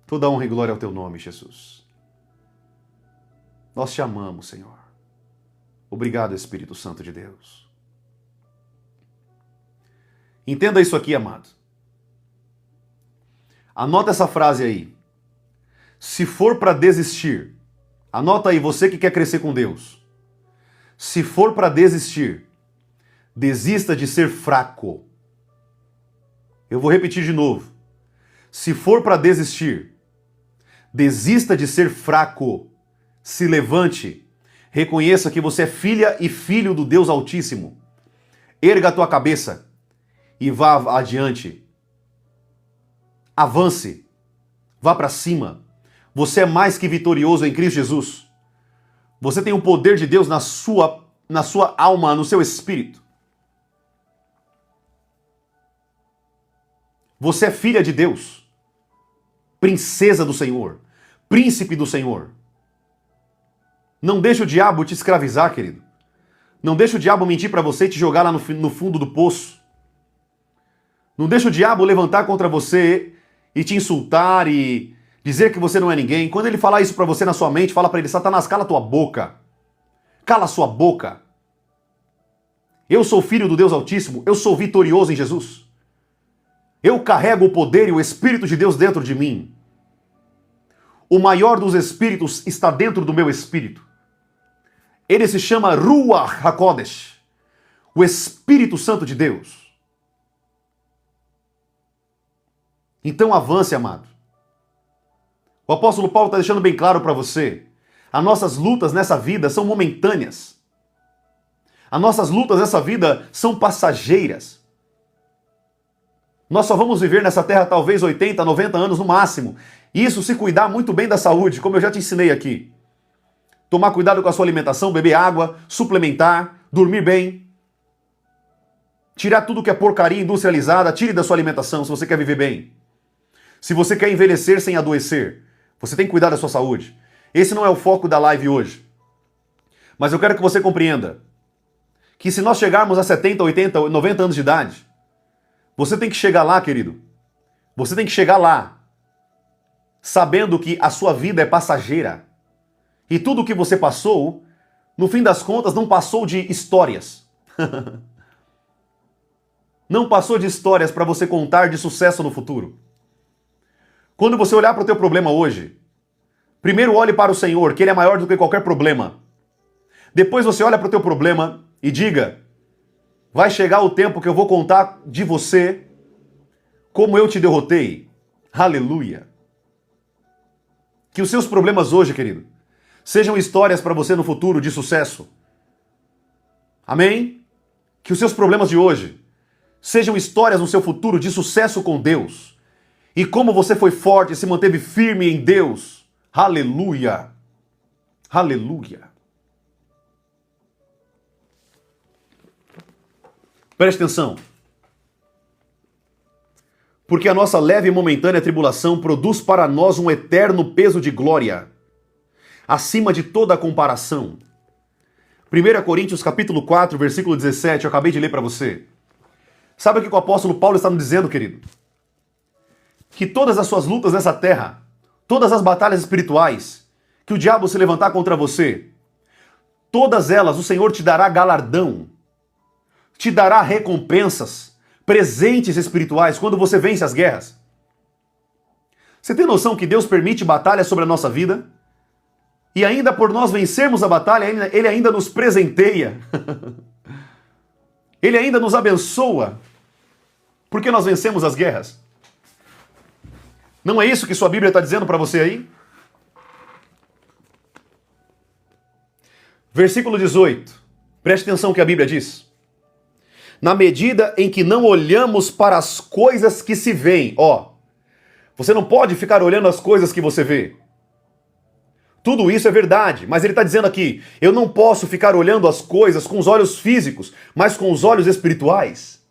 A: Toda honra e glória ao teu nome, Jesus. Nós te amamos, Senhor. Obrigado, Espírito Santo de Deus. Entenda isso aqui, amado. Anota essa frase aí. Se for para desistir, anota aí, você que quer crescer com Deus. Se for para desistir, desista de ser fraco. Eu vou repetir de novo. Se for para desistir, desista de ser fraco. Se levante. Reconheça que você é filha e filho do Deus Altíssimo. Erga a tua cabeça e vá adiante. Avance. Vá para cima. Você é mais que vitorioso em Cristo Jesus. Você tem o poder de Deus na sua alma, no seu espírito. Você é filha de Deus. Princesa do Senhor. Príncipe do Senhor. Não deixe o diabo te escravizar, querido. Não deixe o diabo mentir para você e te jogar lá no fundo do poço. Não deixe o diabo levantar contra você e te insultar e dizer que você não é ninguém. Quando ele falar isso para você na sua mente, fala para ele: Satanás, cala tua boca. Cala sua boca. Eu sou filho do Deus Altíssimo. Eu sou vitorioso em Jesus. Eu carrego o poder e o Espírito de Deus dentro de mim. O maior dos espíritos está dentro do meu espírito. Ele se chama Ruach HaKodesh, o Espírito Santo de Deus. Então avance, amado. O apóstolo Paulo está deixando bem claro para você. As nossas lutas nessa vida são momentâneas. As nossas lutas nessa vida são passageiras. Nós só vamos viver nessa terra talvez 80, 90 anos no máximo. Isso se cuidar muito bem da saúde, como eu já te ensinei aqui. Tomar cuidado com a sua alimentação, beber água, suplementar, dormir bem. Tirar tudo que é porcaria industrializada, tire da sua alimentação se você quer viver bem. Se você quer envelhecer sem adoecer, você tem que cuidar da sua saúde. Esse não é o foco da live hoje. Mas eu quero que você compreenda que se nós chegarmos a 70, 80, 90 anos de idade, você tem que chegar lá, querido. Você tem que chegar lá, sabendo que a sua vida é passageira. E tudo o que você passou, no fim das contas, não passou de histórias. Não passou de histórias para você contar de sucesso no futuro. Quando você olhar para o teu problema hoje, primeiro olhe para o Senhor, que Ele é maior do que qualquer problema. Depois você olha para o teu problema e diga: vai chegar o tempo que eu vou contar de você como eu te derrotei. Aleluia. Que os seus problemas hoje, querido, sejam histórias para você no futuro de sucesso. Amém? Que os seus problemas de hoje sejam histórias no seu futuro de sucesso com Deus. E como você foi forte e se manteve firme em Deus. Aleluia. Aleluia. Preste atenção. Porque a nossa leve e momentânea tribulação produz para nós um eterno peso de glória, acima de toda a comparação. 1 Coríntios capítulo 4, versículo 17, eu acabei de ler para você. Sabe o que o apóstolo Paulo está nos dizendo, querido? Que todas as suas lutas nessa terra, todas as batalhas espirituais, que o diabo se levantar contra você, todas elas o Senhor te dará galardão, te dará recompensas, presentes espirituais quando você vence as guerras. Você tem noção que Deus permite batalhas sobre a nossa vida? E ainda por nós vencermos a batalha, Ele ainda nos presenteia. Ele ainda nos abençoa, porque nós vencemos as guerras. Não é isso que sua Bíblia está dizendo para você aí? Versículo 18. Preste atenção no que a Bíblia diz. Na medida em que não olhamos para as coisas que se veem. Você não pode ficar olhando as coisas que você vê. Tudo isso é verdade, mas ele está dizendo aqui, eu não posso ficar olhando as coisas com os olhos físicos, mas com os olhos espirituais.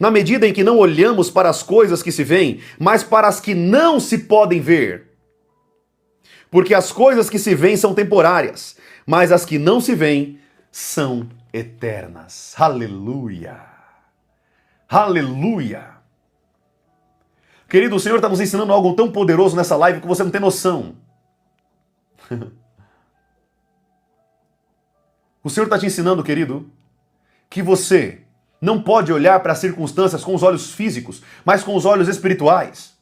A: Na medida em que não olhamos para as coisas que se veem, mas para as que não se podem ver. Porque as coisas que se veem são temporárias, mas as que não se veem são eternas. Aleluia! Aleluia! Querido, o Senhor está nos ensinando algo tão poderoso nessa live que você não tem noção. O Senhor está te ensinando, querido, que você não pode olhar para as circunstâncias com os olhos físicos, mas com os olhos espirituais.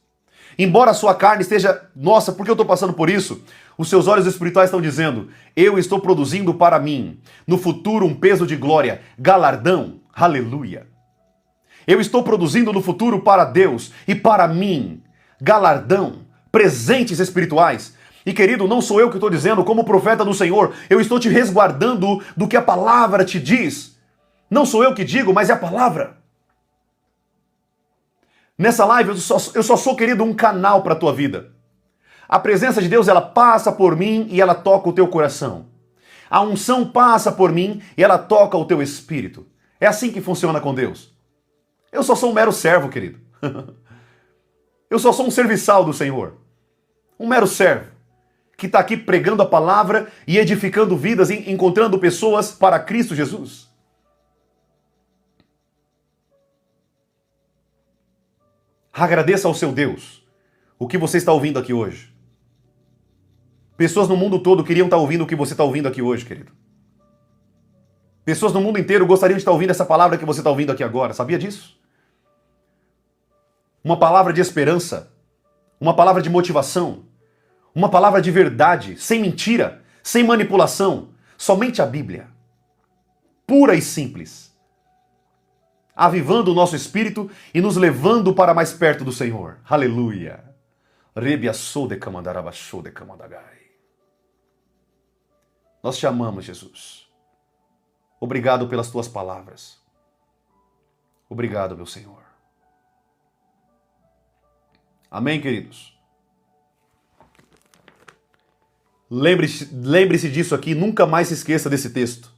A: Embora a sua carne esteja, nossa, por que eu estou passando por isso? Os seus olhos espirituais estão dizendo, eu estou produzindo para mim, no futuro, um peso de glória, galardão, aleluia. Eu estou produzindo no futuro para Deus e para mim, galardão, presentes espirituais. E querido, não sou eu que estou dizendo, como profeta do Senhor, eu estou te resguardando do que a palavra te diz. Não sou eu que digo, mas é a palavra. Nessa live eu só sou, querido, um canal para a tua vida. A presença de Deus, ela passa por mim e ela toca o teu coração. A unção passa por mim e ela toca o teu espírito. É assim que funciona com Deus. Eu só sou um mero servo, querido. Eu só sou um serviçal do Senhor. Um mero servo que está aqui pregando a palavra e edificando vidas, encontrando pessoas para Cristo Jesus. Agradeça ao seu Deus o que você está ouvindo aqui hoje. Pessoas no mundo todo queriam estar ouvindo o que você está ouvindo aqui hoje, querido. Pessoas no mundo inteiro gostariam de estar ouvindo essa palavra que você está ouvindo aqui agora. Sabia disso? Uma palavra de esperança, uma palavra de motivação, uma palavra de verdade, sem mentira, sem manipulação, somente a Bíblia. Pura e simples. Avivando o nosso espírito e nos levando para mais perto do Senhor. Aleluia. Nós te amamos, Jesus. Obrigado pelas tuas palavras. Obrigado, meu Senhor. Amém, queridos? Lembre-se disso aqui, nunca mais se esqueça desse texto.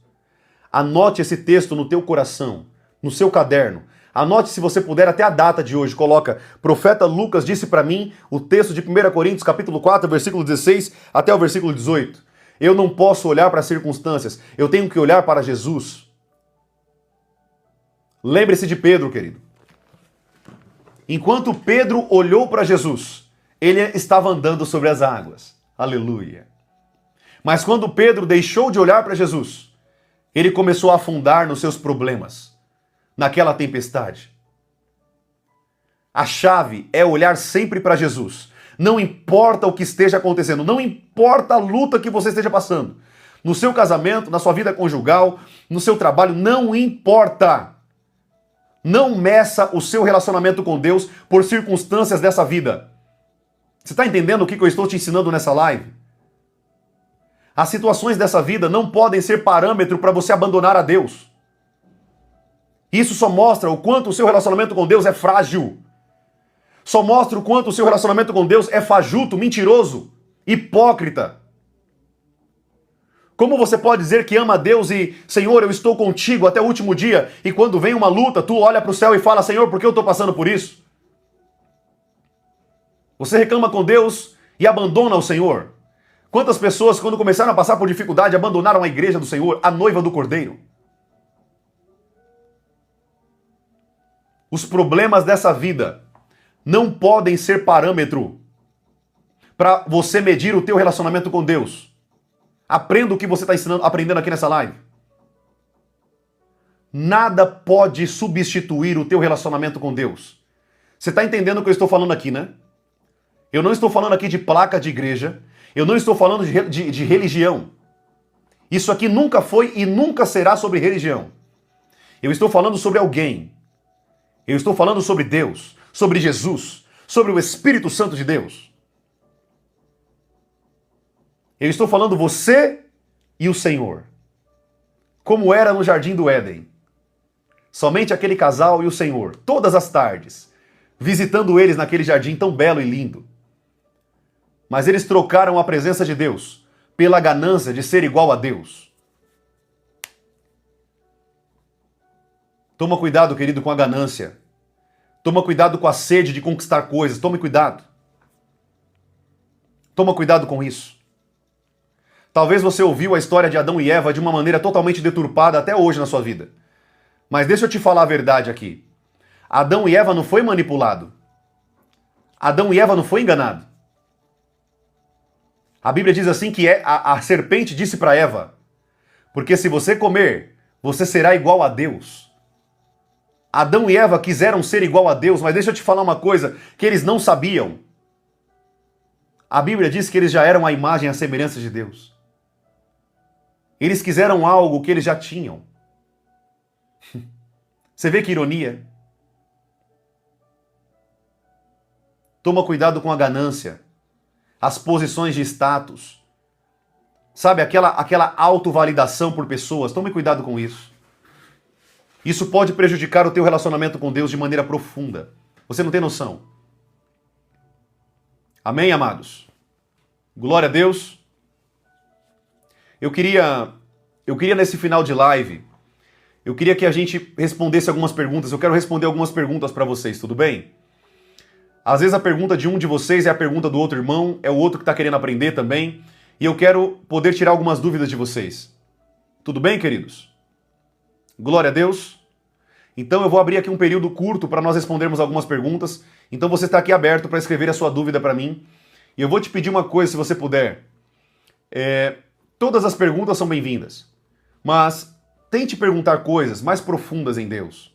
A: Anote esse texto no teu coração, no seu caderno. Anote, se você puder, até a data de hoje. Coloca, profeta Lucas disse para mim, o texto de 1 Coríntios, capítulo 4, versículo 16 até o versículo 18. Eu não posso olhar para as circunstâncias, eu tenho que olhar para Jesus. Lembre-se de Pedro, querido. Enquanto Pedro olhou para Jesus, ele estava andando sobre as águas. Aleluia. Mas quando Pedro deixou de olhar para Jesus, ele começou a afundar nos seus problemas, naquela tempestade. A chave é olhar sempre para Jesus. Não importa o que esteja acontecendo, não importa a luta que você esteja passando. No seu casamento, na sua vida conjugal, no seu trabalho, não importa. Não meça o seu relacionamento com Deus por circunstâncias dessa vida. Você está entendendo o que eu estou te ensinando nessa live? As situações dessa vida não podem ser parâmetro para você abandonar a Deus. Isso só mostra o quanto o seu relacionamento com Deus é frágil. Só mostra o quanto o seu relacionamento com Deus é fajuto, mentiroso, hipócrita. Como você pode dizer que ama a Deus e, Senhor, eu estou contigo até o último dia, e quando vem uma luta, tu olha para o céu e fala, Senhor, por que eu estou passando por isso? Você reclama com Deus e abandona o Senhor. Quantas pessoas, quando começaram a passar por dificuldade, abandonaram a igreja do Senhor, a noiva do Cordeiro? Os problemas dessa vida não podem ser parâmetro para você medir o teu relacionamento com Deus. Aprenda o que você está aprendendo aqui nessa live. Nada pode substituir o teu relacionamento com Deus. Você está entendendo o que eu estou falando aqui, né? Eu não estou falando aqui de placa de igreja. Eu não estou falando de religião. Isso aqui nunca foi e nunca será sobre religião. Eu estou falando sobre alguém. Eu estou falando sobre Deus, sobre Jesus, sobre o Espírito Santo de Deus. Eu estou falando você e o Senhor. Como era no Jardim do Éden. Somente aquele casal e o Senhor, todas as tardes, visitando eles naquele jardim tão belo e lindo. Mas eles trocaram a presença de Deus pela ganância de ser igual a Deus. Toma cuidado, querido, com a ganância. Toma cuidado com a sede de conquistar coisas. Tome cuidado. Toma cuidado com isso. Talvez você ouviu a história de Adão e Eva de uma maneira totalmente deturpada até hoje na sua vida. Mas deixa eu te falar a verdade aqui. Adão e Eva não foi manipulado. Adão e Eva não foi enganado. A Bíblia diz assim que a serpente disse para Eva, porque se você comer, você será igual a Deus. Adão e Eva quiseram ser igual a Deus, mas deixa eu te falar uma coisa que eles não sabiam. A Bíblia diz que eles já eram a imagem e a semelhança de Deus. Eles quiseram algo que eles já tinham. Você vê que ironia? Toma cuidado com a ganância, as posições de status, sabe, aquela autovalidação por pessoas. Tome cuidado com isso. Isso pode prejudicar o teu relacionamento com Deus de maneira profunda. Você não tem noção. Amém, amados? Glória a Deus. Eu queria nesse final de live, eu queria que a gente respondesse algumas perguntas. Eu quero responder algumas perguntas para vocês, tudo bem? Às vezes a pergunta de um de vocês é a pergunta do outro irmão, é o outro que está querendo aprender também, e eu quero poder tirar algumas dúvidas de vocês. Tudo bem, queridos? Glória a Deus. Então eu vou abrir aqui um período curto para nós respondermos algumas perguntas. Então você está aqui aberto para escrever a sua dúvida para mim. E eu vou te pedir uma coisa, se você puder. Todas as perguntas são bem-vindas, mas tente perguntar coisas mais profundas em Deus.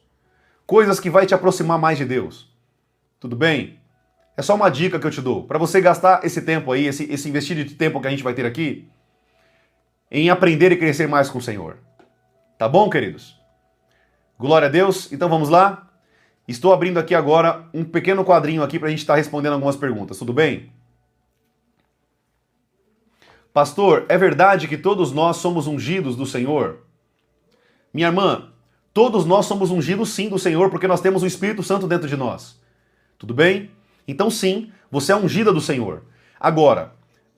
A: Coisas que vai te aproximar mais de Deus. Tudo bem? É só uma dica que eu te dou. Para você gastar esse tempo aí, esse investir de tempo que a gente vai ter aqui, em aprender e crescer mais com o Senhor. Tá bom, queridos? Glória a Deus. Então vamos lá? Estou abrindo aqui agora um pequeno quadrinho aqui para a gente estar respondendo algumas perguntas. Tudo bem? Pastor, é verdade que todos nós somos ungidos do Senhor? Minha irmã, todos nós somos ungidos sim do Senhor, porque nós temos o Espírito Santo dentro de nós. Tudo bem? Então sim, você é ungida do Senhor. Agora,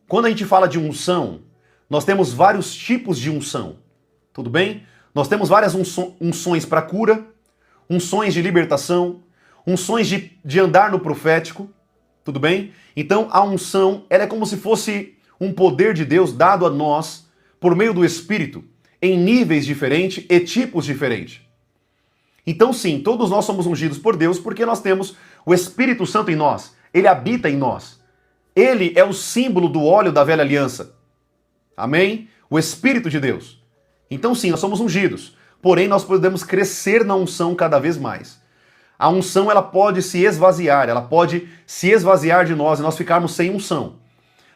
A: quando a gente fala de unção, nós temos vários tipos de unção. Tudo bem? Nós temos várias unções para cura, unções de libertação, unções de andar no profético. Tudo bem? Então a unção, ela é como se fosse um poder de Deus dado a nós por meio do Espírito, em níveis diferentes e tipos diferentes. Então sim, todos nós somos ungidos por Deus porque nós temos o Espírito Santo em nós. Ele habita em nós. Ele é o símbolo do óleo da velha aliança. Amém? O Espírito de Deus. Então sim, nós somos ungidos. Porém, nós podemos crescer na unção cada vez mais. A unção, ela pode se esvaziar. Ela pode se esvaziar de nós e nós ficarmos sem unção.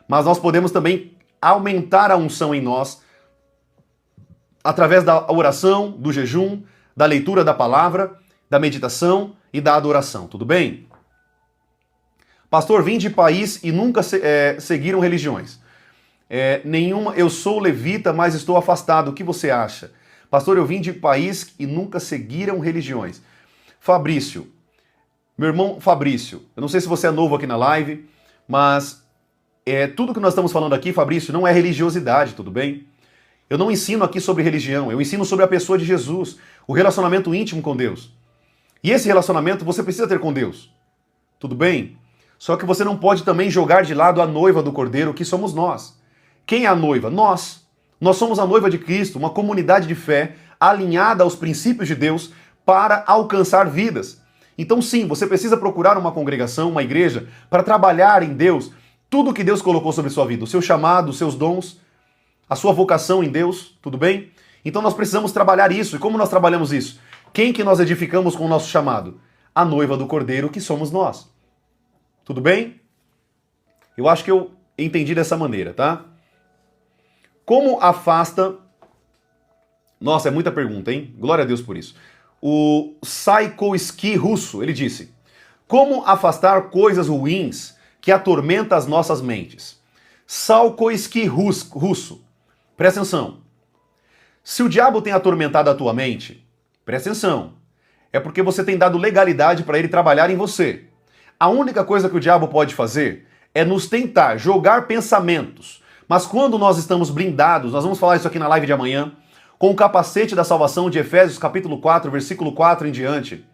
A: Mas nós podemos também aumentar a unção em nós através da oração, do jejum, da leitura da palavra, da meditação e da adoração. Tudo bem? Pastor, vim de país e nunca seguiram religiões. Nenhuma. Eu sou levita, mas estou afastado. O que você acha? Pastor, eu vim de país e nunca seguiram religiões. Fabrício, meu irmão Fabrício, eu não sei se você é novo aqui na live, mas tudo que nós estamos falando aqui, Fabrício, não é religiosidade, tudo bem? Eu não ensino aqui sobre religião, eu ensino sobre a pessoa de Jesus, o relacionamento íntimo com Deus. E esse relacionamento você precisa ter com Deus, tudo bem? Só que você não pode também jogar de lado a noiva do Cordeiro, que somos nós. Quem é a noiva? Nós. Nós somos a noiva de Cristo, uma comunidade de fé alinhada aos princípios de Deus para alcançar vidas. Então sim, você precisa procurar uma congregação, uma igreja, para trabalhar em Deus tudo que Deus colocou sobre sua vida, o seu chamado, os seus dons. a sua vocação em Deus, tudo bem? Então nós precisamos trabalhar isso. E como nós trabalhamos isso? Quem que nós edificamos com o nosso chamado? A noiva do Cordeiro, que somos nós. Tudo bem? Eu acho que eu entendi dessa maneira, tá? Como afasta... Nossa, é muita pergunta, hein? Glória a Deus por isso. O Tchaikovsky russo, ele disse: como afastar coisas ruins que atormentam as nossas mentes? Tchaikovsky russo. Presta atenção. Se o diabo tem atormentado a tua mente, presta atenção. É porque você tem dado legalidade para ele trabalhar em você. A única coisa que o diabo pode fazer é nos tentar jogar pensamentos. Mas quando nós estamos blindados, nós vamos falar isso aqui na live de amanhã, com o capacete da salvação de Efésios capítulo 4, versículo 4 em diante,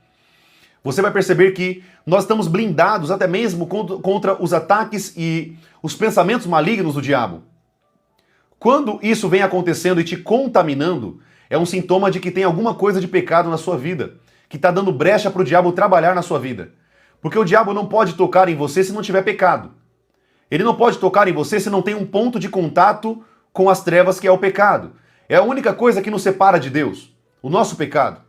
A: você vai perceber que nós estamos blindados até mesmo contra os ataques e os pensamentos malignos do diabo. Quando isso vem acontecendo e te contaminando, é um sintoma de que tem alguma coisa de pecado na sua vida, que está dando brecha para o diabo trabalhar na sua vida. Porque o diabo não pode tocar em você se não tiver pecado. Ele não pode tocar em você se não tem um ponto de contato com as trevas, que é o pecado. É a única coisa que nos separa de Deus, o nosso pecado.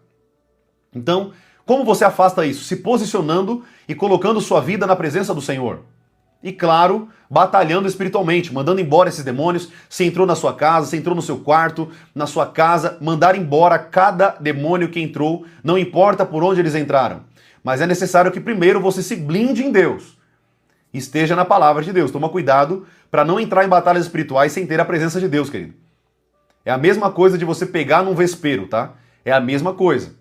A: Então, como você afasta isso? Se posicionando e colocando sua vida na presença do Senhor. E claro, batalhando espiritualmente, mandando embora esses demônios. Você entrou na sua casa, você entrou no seu quarto, na sua casa, mandar embora cada demônio que entrou, não importa por onde eles entraram. Mas é necessário que primeiro você se blinde em Deus. Esteja na palavra de Deus. Toma cuidado para não entrar em batalhas espirituais sem ter a presença de Deus, querido. É a mesma coisa de você pegar num vespeiro, tá? É a mesma coisa.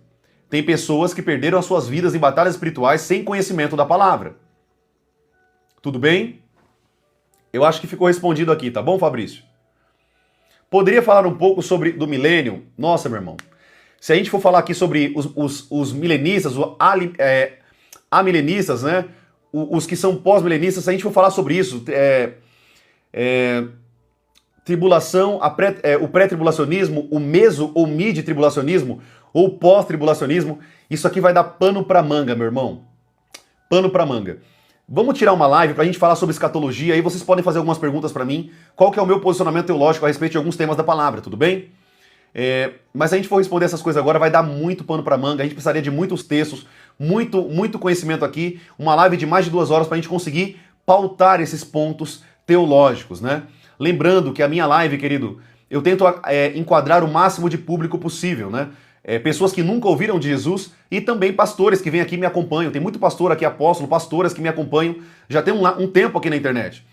A: Tem pessoas que perderam as suas vidas em batalhas espirituais sem conhecimento da palavra. Tudo bem? Eu acho que ficou respondido aqui, tá bom, Fabrício? Poderia falar um pouco sobre do milênio? Nossa, meu irmão. Se a gente for falar aqui sobre os milenistas, amilenistas, né? Os que são pós-milenistas, se a gente for falar sobre isso, tribulação, o pré-tribulacionismo, o meso ou mid-tribulacionismo, ou pós-tribulacionismo, isso aqui vai dar pano pra manga, meu irmão. Pano pra manga. Vamos tirar uma live pra gente falar sobre escatologia, aí vocês podem fazer algumas perguntas pra mim, qual que é o meu posicionamento teológico a respeito de alguns temas da palavra, tudo bem? Mas se a gente for responder essas coisas agora, vai dar muito pano pra manga, a gente precisaria de muitos textos, muito conhecimento aqui, uma live de mais de 2 horas pra gente conseguir pautar esses pontos teológicos, né? Lembrando que a minha live, querido, eu tento enquadrar o máximo de público possível, né? Pessoas que nunca ouviram de Jesus e também pastores que vêm aqui e me acompanham. Tem muito pastor aqui, apóstolo, pastoras que me acompanham já tem um tempo aqui na internet.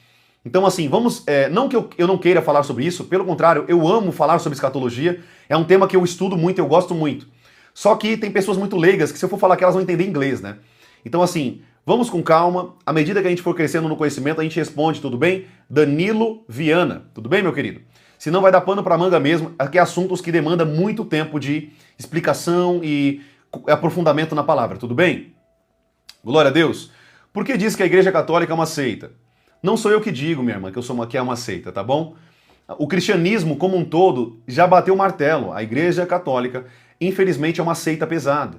A: Então, assim, vamos... não que eu não queira falar sobre isso, pelo contrário, eu amo falar sobre escatologia. É um tema que eu estudo muito, eu gosto muito. Só que tem pessoas muito leigas que se eu for falar que elas vão entender inglês, né? Então, assim, vamos com calma. À medida que a gente for crescendo no conhecimento, a gente responde, tudo bem? Danilo Viana, tudo bem, meu querido? Senão vai dar pano pra manga mesmo, aqui assuntos que demandam muito tempo de explicação e aprofundamento na palavra, tudo bem? Glória a Deus. Por que diz que a Igreja Católica é uma seita? Não sou eu que digo, minha irmã, que é uma seita, tá bom? O cristianismo como um todo já bateu o martelo. A Igreja Católica, infelizmente, é uma seita pesada.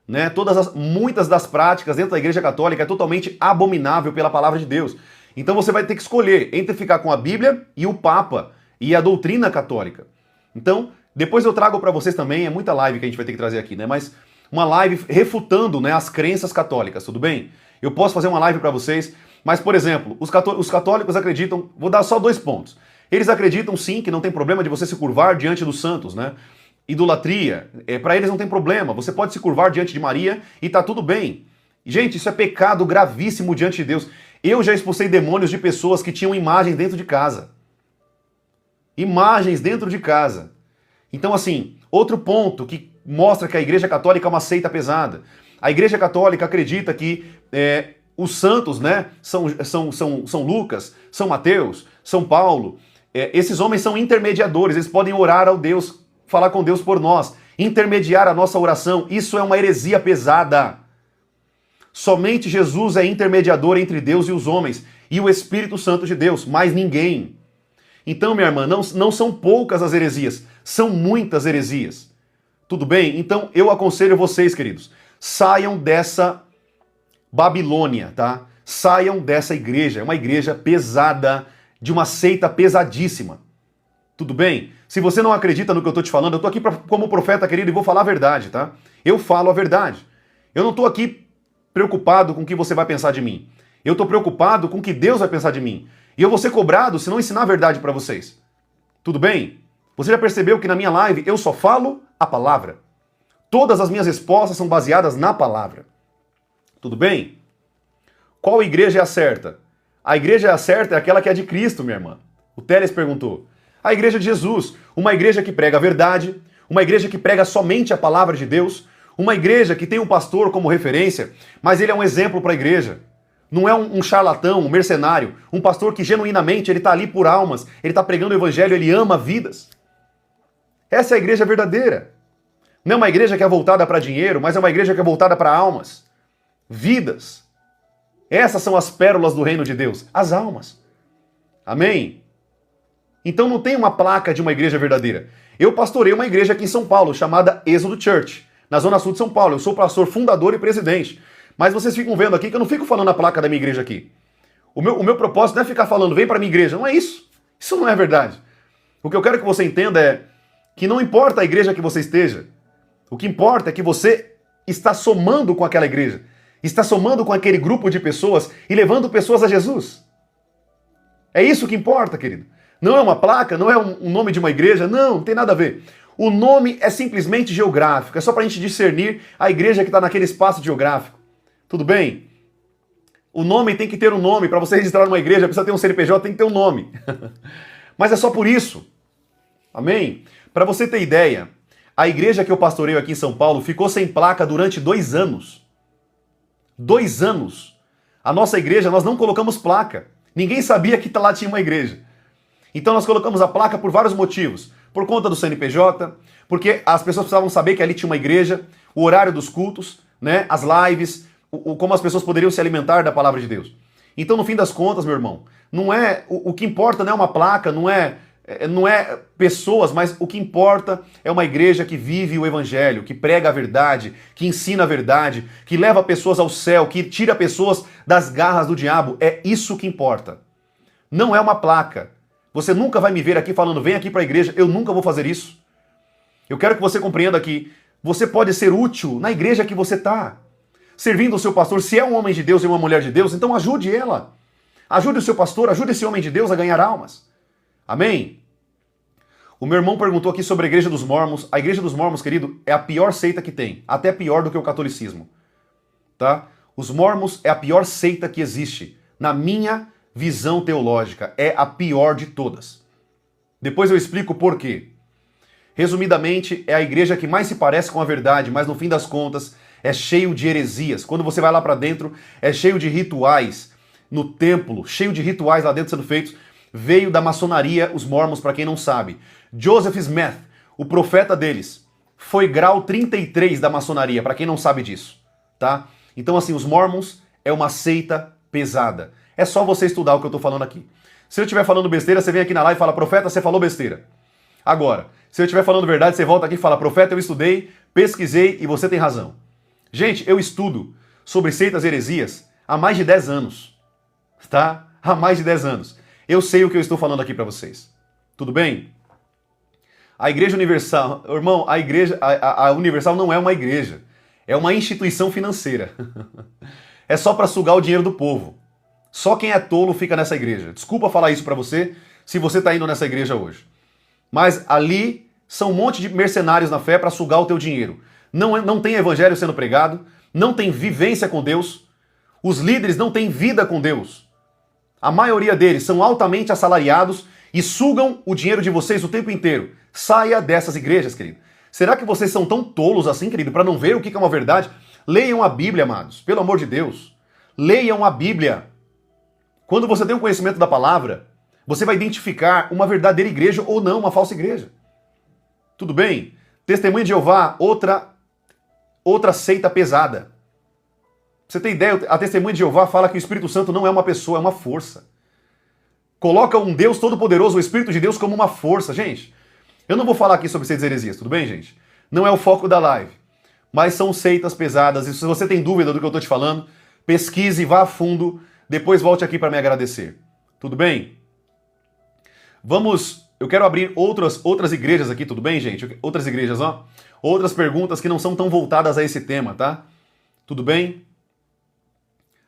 A: Né? Muitas das práticas dentro da Igreja Católica é totalmente abominável pela palavra de Deus. Então você vai ter que escolher entre ficar com a Bíblia e o Papa e a doutrina católica. Então, depois eu trago para vocês também, é muita live que a gente vai ter que trazer aqui, né? Mas uma live refutando, né, as crenças católicas, tudo bem? Eu posso fazer uma live para vocês, mas, por exemplo, os católicos acreditam, vou dar só 2 pontos. Eles acreditam sim que não tem problema de você se curvar diante dos santos, né? Idolatria, para eles não tem problema, você pode se curvar diante de Maria e tá tudo bem. Gente, isso é pecado gravíssimo diante de Deus. Eu já expulsei demônios de pessoas que tinham imagens dentro de casa. Imagens dentro de casa. Então, assim, outro ponto que mostra que a Igreja Católica é uma seita pesada. A Igreja Católica acredita que os santos, né, São Lucas, São Mateus, São Paulo, esses homens são intermediadores, eles podem orar ao Deus, falar com Deus por nós, intermediar a nossa oração. Isso é uma heresia pesada. Somente Jesus é intermediador entre Deus e os homens e o Espírito Santo de Deus, mais ninguém. Então, minha irmã, não são poucas as heresias, são muitas heresias. Tudo bem? Então, eu aconselho vocês, queridos, saiam dessa Babilônia, tá? Saiam dessa igreja, é uma igreja pesada, de uma seita pesadíssima. Tudo bem? Se você não acredita no que eu estou te falando, eu estou aqui como profeta, querido, e vou falar a verdade, tá? Eu falo a verdade. Eu não estou aqui preocupado com o que você vai pensar de mim. Eu estou preocupado com o que Deus vai pensar de mim. E eu vou ser cobrado se não ensinar a verdade para vocês. Tudo bem? Você já percebeu que na minha live eu só falo a palavra. Todas as minhas respostas são baseadas na palavra. Tudo bem? Qual igreja é a certa? A igreja certa é aquela que é de Cristo, minha irmã. O Teles perguntou. A igreja de Jesus, uma igreja que prega a verdade, uma igreja que prega somente a palavra de Deus, uma igreja que tem um pastor como referência, mas ele é um exemplo para a igreja. Não é um charlatão, um mercenário, um pastor que genuinamente ele está ali por almas, ele está pregando o evangelho, ele ama vidas. Essa é a igreja verdadeira. Não é uma igreja que é voltada para dinheiro, mas é uma igreja que é voltada para almas, vidas. Essas são as pérolas do reino de Deus, as almas. Amém? Então não tem uma placa de uma igreja verdadeira. Eu pastorei uma igreja aqui em São Paulo, chamada Êxodo Church, na Zona Sul de São Paulo. Eu sou pastor fundador e presidente. Mas vocês ficam vendo aqui que eu não fico falando a placa da minha igreja aqui. O meu propósito não é ficar falando, vem para minha igreja. Não é isso. Isso não é verdade. O que eu quero que você entenda é que não importa a igreja que você esteja. O que importa é que você está somando com aquela igreja. Está somando com aquele grupo de pessoas e levando pessoas a Jesus. É isso que importa, querido. Não é uma placa, não é um nome de uma igreja, não tem nada a ver. O nome é simplesmente geográfico, é só para a gente discernir a igreja que está naquele espaço geográfico. Tudo bem? O nome tem que ter um nome, para você registrar uma igreja, precisa ter um CNPJ, tem que ter um nome. Mas é só por isso. Amém? Para você ter ideia, a igreja que eu pastoreio aqui em São Paulo ficou sem placa durante 2 anos. 2 anos. A nossa igreja, nós não colocamos placa. Ninguém sabia que lá tinha uma igreja. Então nós colocamos a placa por vários motivos. Por conta do CNPJ, porque as pessoas precisavam saber que ali tinha uma igreja, o horário dos cultos, né, as lives, como as pessoas poderiam se alimentar da palavra de Deus. Então, no fim das contas, meu irmão, não é o que importa não é uma placa, não é pessoas, mas o que importa é uma igreja que vive o evangelho, que prega a verdade, que ensina a verdade, que leva pessoas ao céu, que tira pessoas das garras do diabo. É isso que importa. Não é uma placa. Você nunca vai me ver aqui falando, vem aqui para a igreja, eu nunca vou fazer isso. Eu quero que você compreenda que você pode ser útil na igreja que você está, servindo o seu pastor. Se é um homem de Deus e uma mulher de Deus, então ajude ela. Ajude o seu pastor, ajude esse homem de Deus a ganhar almas. Amém? O meu irmão perguntou aqui sobre a Igreja dos Mormons. A Igreja dos Mormons, querido, é a pior seita que tem. Até pior do que o catolicismo. Tá? Os Mormons é a pior seita que existe. Na minha visão teológica, é a pior de todas. Depois eu explico por quê. Resumidamente, é a igreja que mais se parece com a verdade, mas no fim das contas é cheio de heresias. Quando você vai lá para dentro, é cheio de rituais no templo, cheio de rituais lá dentro sendo feitos. Veio da maçonaria, os Mormons, para quem não sabe. Joseph Smith, o profeta deles, foi grau 33 da maçonaria, para quem não sabe disso, tá? Então assim, os Mormons é uma seita pesada. É só você estudar o que eu tô falando aqui. Se eu estiver falando besteira, você vem aqui na live e fala, profeta, você falou besteira. Agora, se eu estiver falando verdade, você volta aqui e fala, profeta, eu estudei, pesquisei e você tem razão. Gente, eu estudo sobre seitas e heresias há mais de 10 anos, tá? Há mais de 10 anos. Eu sei o que eu estou falando aqui para vocês. Tudo bem? A Igreja Universal, irmão, a Universal não é uma igreja. É uma instituição financeira. É só para sugar o dinheiro do povo. Só quem é tolo fica nessa igreja. Desculpa falar isso para você, se você está indo nessa igreja hoje. Mas ali são um monte de mercenários na fé para sugar o teu dinheiro. Não tem evangelho sendo pregado, não tem vivência com Deus, os líderes não têm vida com Deus. A maioria deles são altamente assalariados e sugam o dinheiro de vocês o tempo inteiro. Saia dessas igrejas, querido. Será que vocês são tão tolos assim, querido, para não ver o que é uma verdade? Leiam a Bíblia, amados, pelo amor de Deus. Leiam a Bíblia. Quando você tem um conhecimento da palavra, você vai identificar uma verdadeira igreja ou não, uma falsa igreja. Tudo bem? Testemunho de Jeová, outra seita pesada. Pra você ter ideia, a Testemunha de Jeová fala que o Espírito Santo não é uma pessoa, é uma força. Coloca um Deus todo-poderoso, o Espírito de Deus, como uma força. Gente, eu não vou falar aqui sobre seitas e heresias, tudo bem, gente? Não é o foco da live. Mas são seitas pesadas, e se você tem dúvida do que eu estou te falando, pesquise, vá a fundo, depois volte aqui para me agradecer. Tudo bem? Vamos eu quero abrir outras igrejas aqui, tudo bem, gente? Outras igrejas, ó. Outras perguntas que não são tão voltadas a esse tema, tá? Tudo bem?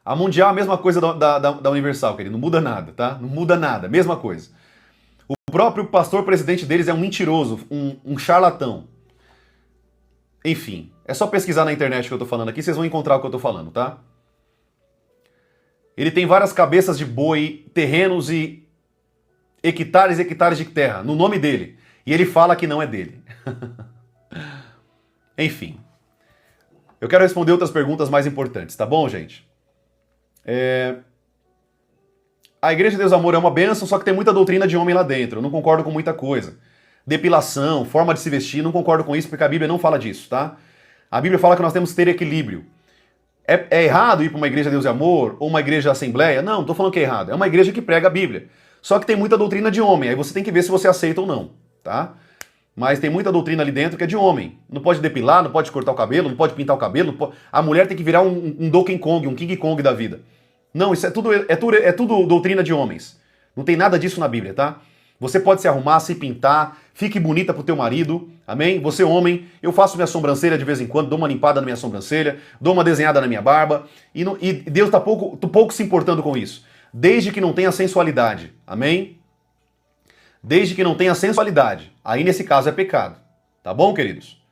A: A Mundial é a mesma coisa da Universal, querido. Não muda nada, tá? Não muda nada. Mesma coisa. O próprio pastor presidente deles é um mentiroso, um charlatão. Enfim, é só pesquisar na internet o que eu tô falando aqui, vocês vão encontrar o que eu tô falando, tá? Ele tem várias cabeças de boi, terrenos e hectares e hectares de terra no nome dele. E ele fala que não é dele. Enfim. Eu quero responder outras perguntas mais importantes, tá bom, gente? A Igreja de Deus Amor é uma bênção, só que tem muita doutrina de homem lá dentro. Eu não concordo com muita coisa. Depilação, forma de se vestir, não concordo com isso, porque a Bíblia não fala disso, tá? A Bíblia fala que nós temos que ter equilíbrio. É errado ir para uma igreja de Deus e Amor ou uma igreja de assembleia? Não, não tô falando que é errado. É uma igreja que prega a Bíblia. Só que tem muita doutrina de homem, aí você tem que ver se você aceita ou não, tá? Mas tem muita doutrina ali dentro que é de homem. Não pode depilar, não pode cortar o cabelo, não pode pintar o cabelo. A mulher tem que virar um Donkey Kong, um King Kong da vida. Não, isso é tudo doutrina de homens. Não tem nada disso na Bíblia, tá? Você pode se arrumar, se pintar, fique bonita pro teu marido, amém? Você homem, eu faço minha sobrancelha de vez em quando, dou uma limpada na minha sobrancelha, dou uma desenhada na minha barba, e Deus tá pouco se importando com isso. Desde que não tenha sensualidade, amém? Desde que não tenha sensualidade. Aí nesse caso é pecado, tá bom, queridos?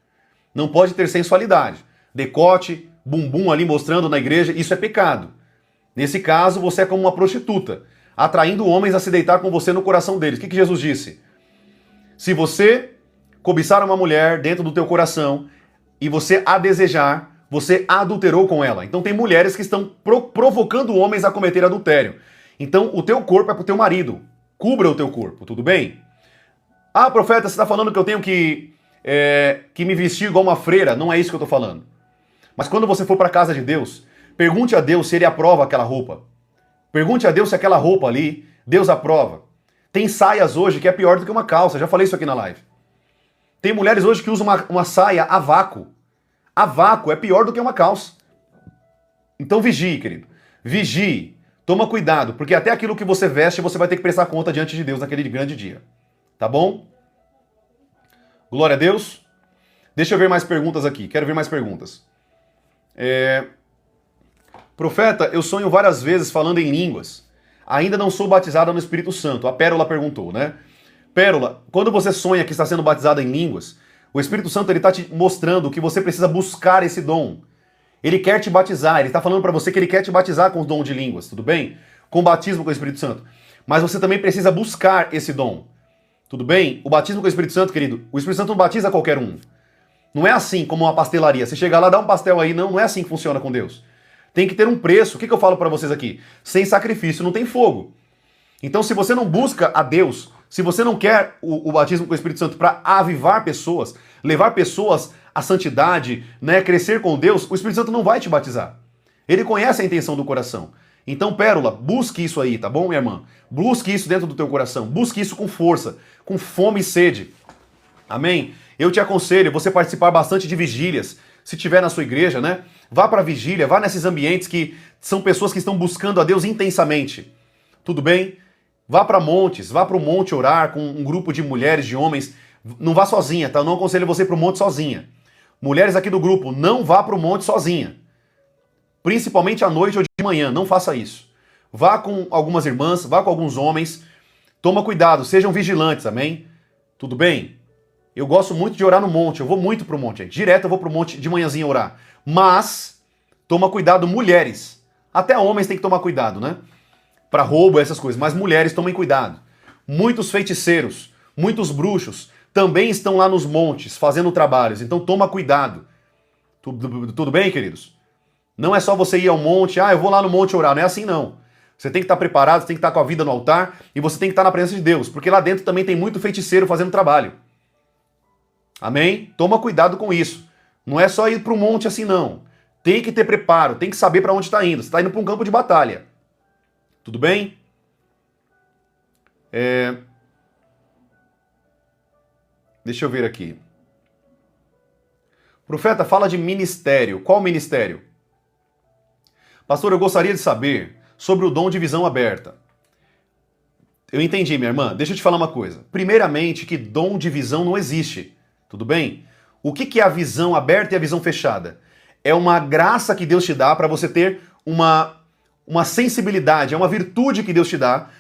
A: Não pode ter sensualidade. Decote, bumbum ali mostrando na igreja, isso é pecado. Nesse caso, você é como uma prostituta, atraindo homens a se deitar com você no coração deles. O que Jesus disse? Se você cobiçar uma mulher dentro do teu coração e você a desejar, você adulterou com ela. Então tem mulheres que estão provocando homens a cometer adultério. Então o teu corpo é pro teu marido. Cubra o teu corpo, tudo bem? Ah, profeta, você está falando que eu tenho que me vestir igual uma freira. Não é isso que eu estou falando. Mas quando você for para a casa de Deus, pergunte a Deus se Ele aprova aquela roupa. Pergunte a Deus se aquela roupa ali, Deus aprova. Tem saias hoje que é pior do que uma calça, já falei isso aqui na live. Tem mulheres hoje que usam uma saia a vácuo. A vácuo é pior do que uma calça. Então vigie, querido. Vigie. Toma cuidado, porque até aquilo que você veste você vai ter que prestar conta diante de Deus naquele grande dia. Tá bom? Glória a Deus. Deixa eu ver mais perguntas aqui. Quero ver mais perguntas. Profeta, eu sonho várias vezes falando em línguas. Ainda não sou batizada no Espírito Santo. A Pérola perguntou, né? Pérola, quando você sonha que está sendo batizada em línguas, o Espírito Santo ele está te mostrando que você precisa buscar esse dom. Ele quer te batizar, ele está falando para você que ele quer te batizar com o dom de línguas, tudo bem? Com o batismo com o Espírito Santo. Mas você também precisa buscar esse dom. Tudo bem? O batismo com o Espírito Santo, querido, o Espírito Santo não batiza qualquer um. Não é assim como uma pastelaria. Você chega lá, dá um pastel aí, não é assim que funciona com Deus. Tem que ter um preço. O que eu falo para vocês aqui? Sem sacrifício não tem fogo. Então, se você não busca a Deus, se você não quer o batismo com o Espírito Santo para avivar pessoas, levar pessoas à santidade, né, crescer com Deus, o Espírito Santo não vai te batizar. Ele conhece a intenção do coração. Então, Pérola, busque isso aí, tá bom, minha irmã? Busque isso dentro do teu coração. Busque isso com força, com fome e sede. Amém? Eu te aconselho você participar bastante de vigílias. Se tiver na sua igreja, né? Vá para a vigília, vá nesses ambientes que são pessoas que estão buscando a Deus intensamente. Tudo bem? Vá para montes, vá para o monte orar com um grupo de mulheres, de homens. Não vá sozinha, tá? Eu não aconselho você para o monte sozinha. Mulheres aqui do grupo, não vá para o monte sozinha. Principalmente à noite ou de manhã, não faça isso. Vá com algumas irmãs, vá com alguns homens. Toma cuidado, sejam vigilantes, amém? Tudo bem? Eu gosto muito de orar no monte, eu vou muito pro monte. Direto eu vou pro monte de manhãzinha orar. Mas, toma cuidado, mulheres. Até homens têm que tomar cuidado, né? Para roubo, essas coisas. Mas mulheres, tomem cuidado. Muitos feiticeiros, muitos bruxos também estão lá nos montes fazendo trabalhos. Então toma cuidado. Tudo bem, queridos? Não é só você ir ao monte, eu vou lá no monte orar. Não é assim, não. Você tem que estar preparado, você tem que estar com a vida no altar e você tem que estar na presença de Deus. Porque lá dentro também tem muito feiticeiro fazendo trabalho. Amém? Toma cuidado com isso. Não é só ir para o monte assim, não. Tem que ter preparo, tem que saber para onde está indo. Você está indo para um campo de batalha. Tudo bem? Deixa eu ver aqui. Profeta, fala de ministério. Qual ministério? Pastor, eu gostaria de saber sobre o dom de visão aberta. Eu entendi, minha irmã. Deixa eu te falar uma coisa. Primeiramente, que dom de visão não existe. Tudo bem? O que é a visão aberta e a visão fechada? É uma graça que Deus te dá para você ter uma sensibilidade, é uma virtude que Deus te dá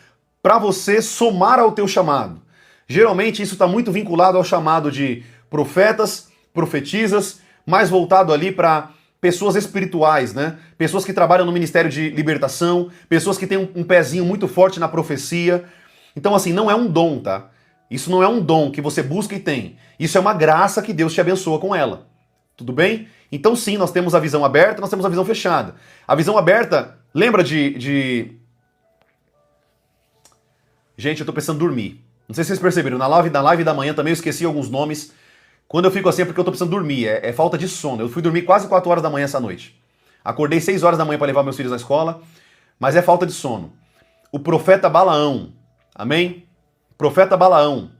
A: para você somar ao teu chamado. Geralmente isso está muito vinculado ao chamado de profetas, profetisas, mais voltado ali para pessoas espirituais, né? Pessoas que trabalham no ministério de libertação, pessoas que têm um pezinho muito forte na profecia. Então assim, não é um dom, tá? Isso não é um dom que você busca e tem. Isso é uma graça que Deus te abençoa com ela. Tudo bem? Então sim, nós temos a visão aberta, nós temos a visão fechada. A visão aberta, lembra de... Gente, eu tô precisando dormir. Não sei se vocês perceberam, na live da manhã também eu esqueci alguns nomes. Quando eu fico assim é porque eu tô precisando dormir, é falta de sono. Eu fui dormir quase 4 horas da manhã essa noite. Acordei 6 horas da manhã para levar meus filhos na escola, mas é falta de sono. O profeta Balaão, amém? Profeta Balaão.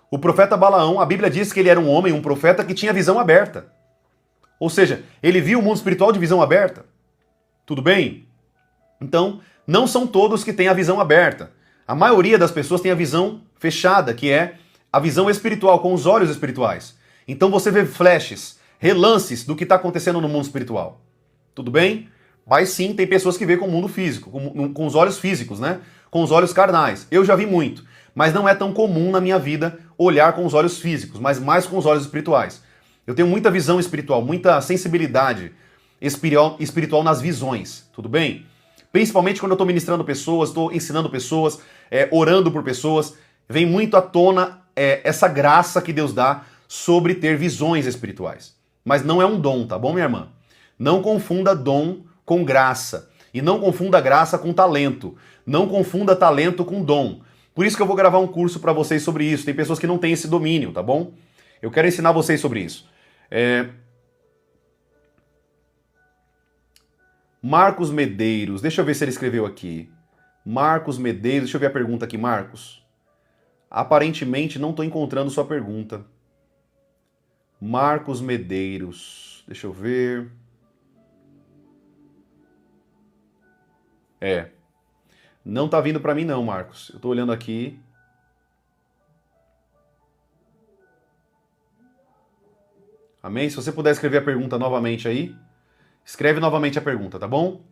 A: O profeta Balaão, a Bíblia diz que ele era um homem, um profeta que tinha visão aberta. Ou seja, ele viu o mundo espiritual de visão aberta. Tudo bem? Então, não são todos que têm a visão aberta. A maioria das pessoas tem a visão fechada, que é a visão espiritual, com os olhos espirituais. Então você vê flashes, relances do que está acontecendo no mundo espiritual. Tudo bem? Mas sim, tem pessoas que vê com o mundo físico, com os olhos físicos, né? Com os olhos carnais. Eu já vi muito, mas não é tão comum na minha vida olhar com os olhos físicos, mas mais com os olhos espirituais. Eu tenho muita visão espiritual, muita sensibilidade espiritual nas visões, tudo bem? Principalmente quando eu estou ministrando pessoas, estou ensinando pessoas, orando por pessoas, vem muito à tona essa graça que Deus dá sobre ter visões espirituais. Mas não é um dom, tá bom, minha irmã? Não confunda dom com graça. E não confunda graça com talento. Não confunda talento com dom. Por isso que eu vou gravar um curso para vocês sobre isso. Tem pessoas que não têm esse domínio, tá bom? Eu quero ensinar vocês sobre isso. Marcos Medeiros, deixa eu ver se ele escreveu aqui. Marcos Medeiros, deixa eu ver a pergunta aqui, Marcos. Aparentemente não estou encontrando sua pergunta. Marcos Medeiros, deixa eu ver. Não tá vindo para mim não, Marcos. Eu tô olhando aqui. Amém? Se você puder escrever a pergunta novamente aí, escreve novamente a pergunta, tá bom?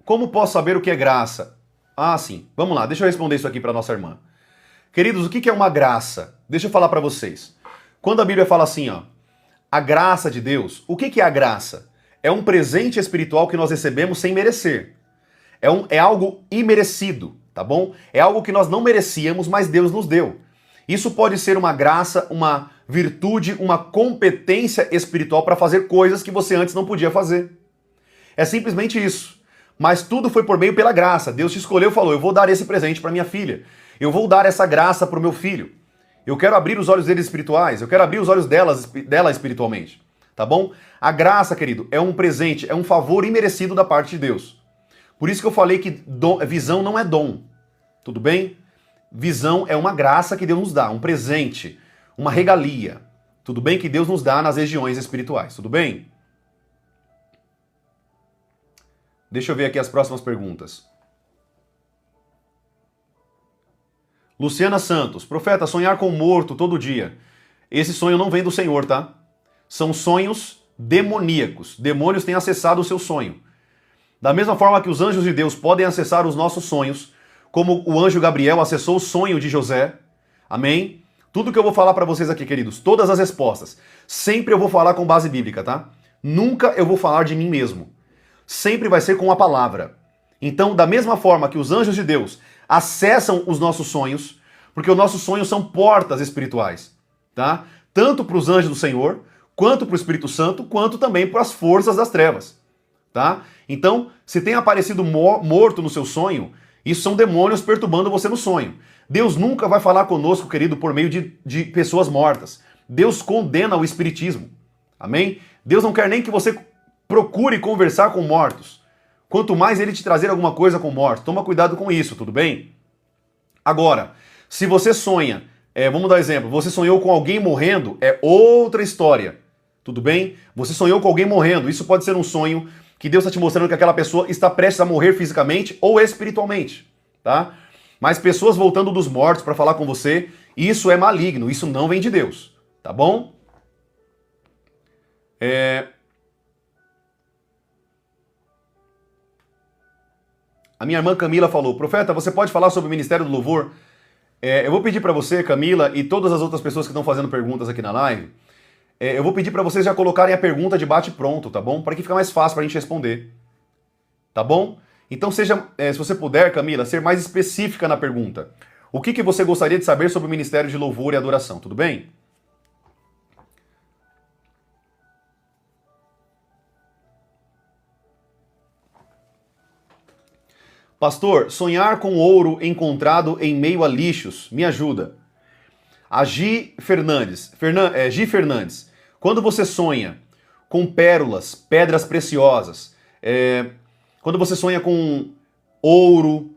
A: Como posso saber o que é graça? Ah, sim. Vamos lá, deixa eu responder isso aqui para nossa irmã. Queridos, o que é uma graça? Deixa eu falar para vocês. Quando a Bíblia fala assim, ó, a graça de Deus, o que é a graça? É um presente espiritual que nós recebemos sem merecer. É algo imerecido, tá bom? É algo que nós não merecíamos, mas Deus nos deu. Isso pode ser uma graça, uma virtude, uma competência espiritual para fazer coisas que você antes não podia fazer. É simplesmente isso. Mas tudo foi por meio pela graça. Deus te escolheu e falou, eu vou dar esse presente para minha filha. Eu vou dar essa graça para o meu filho. Eu quero abrir os olhos deles espirituais. Eu quero abrir os olhos dela espiritualmente. Tá bom? A graça, querido, é um presente, é um favor imerecido da parte de Deus. Por isso que eu falei que visão não é dom. Tudo bem? Visão é uma graça que Deus nos dá, um presente, uma regalia. Tudo bem? Que Deus nos dá nas regiões espirituais. Tudo bem? Deixa eu ver aqui as próximas perguntas. Luciana Santos, profeta, sonhar com morto todo dia. Esse sonho não vem do Senhor, tá? São sonhos demoníacos. Demônios têm acessado o seu sonho. Da mesma forma que os anjos de Deus podem acessar os nossos sonhos, como o anjo Gabriel acessou o sonho de José. Amém? Tudo que eu vou falar para vocês aqui, queridos, todas as respostas, sempre eu vou falar com base bíblica, tá? Nunca eu vou falar de mim mesmo. Sempre vai ser com a palavra. Então, da mesma forma que os anjos de Deus acessam os nossos sonhos, porque os nossos sonhos são portas espirituais, tá? Tanto para os anjos do Senhor, quanto para o Espírito Santo, quanto também para as forças das trevas, tá? Então, se tem aparecido morto no seu sonho, isso são demônios perturbando você no sonho. Deus nunca vai falar conosco, querido, por meio de pessoas mortas. Deus condena o espiritismo, amém? Deus não quer nem que você procure conversar com mortos. Quanto mais ele te trazer alguma coisa com morte, toma cuidado com isso, tudo bem? Agora, se você sonha, vamos dar um exemplo, você sonhou com alguém morrendo, é outra história, tudo bem? Você sonhou com alguém morrendo, isso pode ser um sonho que Deus está te mostrando que aquela pessoa está prestes a morrer fisicamente ou espiritualmente, tá? Mas pessoas voltando dos mortos para falar com você, isso é maligno, isso não vem de Deus, tá bom? A minha irmã Camila falou, profeta, você pode falar sobre o Ministério do Louvor? Eu vou pedir para você, Camila, e todas as outras pessoas que estão fazendo perguntas aqui na live, eu vou pedir para vocês já colocarem a pergunta de bate-pronto, tá bom? Para que fique mais fácil para a gente responder, tá bom? Então seja, se você puder, Camila, ser mais específica na pergunta. O que você gostaria de saber sobre o Ministério de Louvor e Adoração, tudo bem? Pastor, sonhar com ouro encontrado em meio a lixos, me ajuda. A Gi Fernandes, quando você sonha com pérolas, pedras preciosas, quando você sonha com ouro,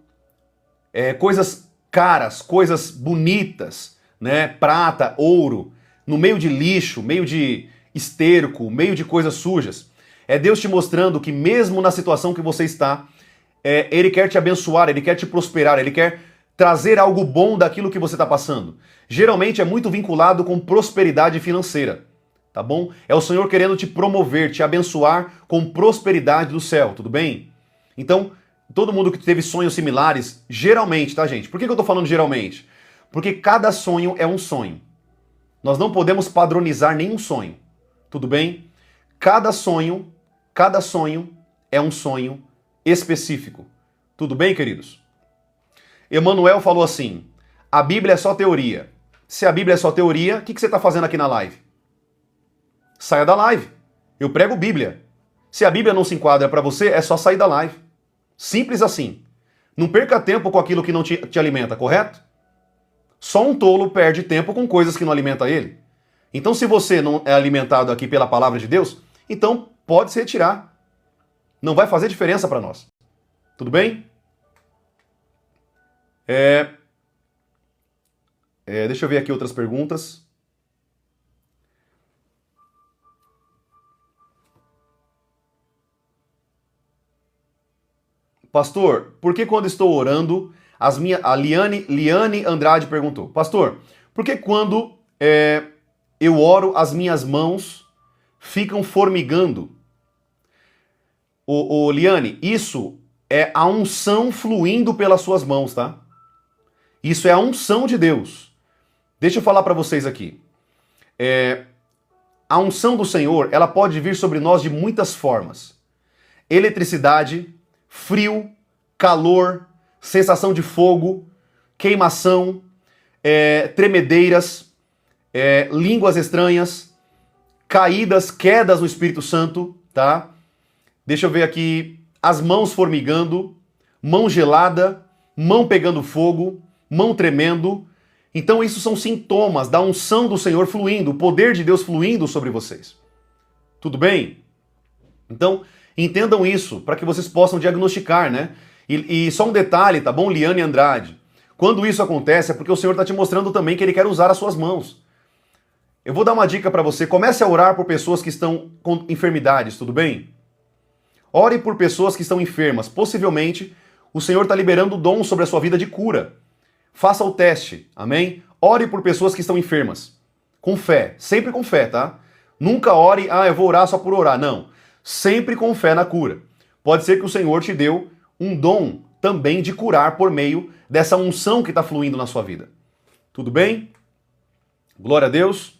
A: coisas caras, coisas bonitas, né, prata, ouro, no meio de lixo, meio de esterco, meio de coisas sujas, é Deus te mostrando que mesmo na situação que você está, Ele quer te abençoar, Ele quer te prosperar, Ele quer trazer algo bom daquilo que você está passando. Geralmente é muito vinculado com prosperidade financeira, tá bom? É o Senhor querendo te promover, te abençoar com prosperidade do céu, tudo bem? Então, todo mundo que teve sonhos similares, geralmente, tá, gente? Por que eu tô falando geralmente? Porque cada sonho é um sonho. Nós não podemos padronizar nenhum sonho, tudo bem? Cada sonho é um sonho específico. Tudo bem, queridos? Emanuel falou assim, a Bíblia é só teoria. Se a Bíblia é só teoria, o que você está fazendo aqui na live? Saia da live. Eu prego Bíblia. Se a Bíblia não se enquadra para você, é só sair da live. Simples assim. Não perca tempo com aquilo que não te alimenta, correto? Só um tolo perde tempo com coisas que não alimentam ele. Então, se você não é alimentado aqui pela palavra de Deus, então pode se retirar. Não vai fazer diferença para nós. Tudo bem? Deixa eu ver aqui outras perguntas. Pastor, por que quando estou orando, a Liane Andrade perguntou, pastor, por que quando eu oro as minhas mãos ficam formigando? Liane, isso é a unção fluindo pelas suas mãos, tá? Isso é a unção de Deus. Deixa eu falar para vocês aqui. A unção do Senhor, ela pode vir sobre nós de muitas formas. Eletricidade, frio, calor, sensação de fogo, queimação, tremedeiras, línguas estranhas, quedas no Espírito Santo, tá? Deixa eu ver aqui, as mãos formigando, mão gelada, mão pegando fogo, mão tremendo. Então isso são sintomas da unção do Senhor fluindo, o poder de Deus fluindo sobre vocês. Tudo bem? Então, entendam isso, para que vocês possam diagnosticar, né? E só um detalhe, tá bom, Liane Andrade? Quando isso acontece é porque o Senhor está te mostrando também que Ele quer usar as suas mãos. Eu vou dar uma dica para você, comece a orar por pessoas que estão com enfermidades, tudo bem? Ore por pessoas que estão enfermas. Possivelmente, o Senhor está liberando dom sobre a sua vida de cura. Faça o teste, amém? Ore por pessoas que estão enfermas. Com fé, sempre com fé, tá? Nunca ore, eu vou orar só por orar. Não. Sempre com fé na cura. Pode ser que o Senhor te deu um dom também de curar por meio dessa unção que está fluindo na sua vida. Tudo bem? Glória a Deus.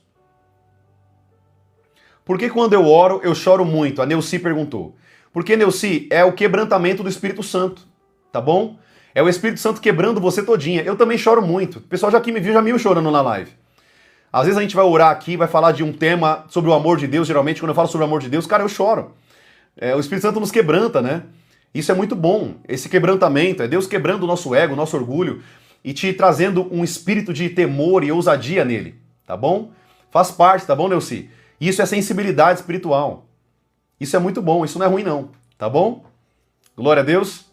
A: Por que quando eu oro, eu choro muito? A Neuci perguntou. Porque, Neuci, é o quebrantamento do Espírito Santo, tá bom? É o Espírito Santo quebrando você todinha. Eu também choro muito. O pessoal já aqui me viu, já me viu chorando na live. Às vezes a gente vai orar aqui, vai falar de um tema sobre o amor de Deus. Geralmente, quando eu falo sobre o amor de Deus, cara, eu choro. O Espírito Santo nos quebranta, né? Isso é muito bom. Esse quebrantamento, é Deus quebrando o nosso ego, o nosso orgulho e te trazendo um espírito de temor e ousadia nele, tá bom? Faz parte, tá bom, Neuci? Isso é sensibilidade espiritual. Isso é muito bom, isso não é ruim não, tá bom? Glória a Deus.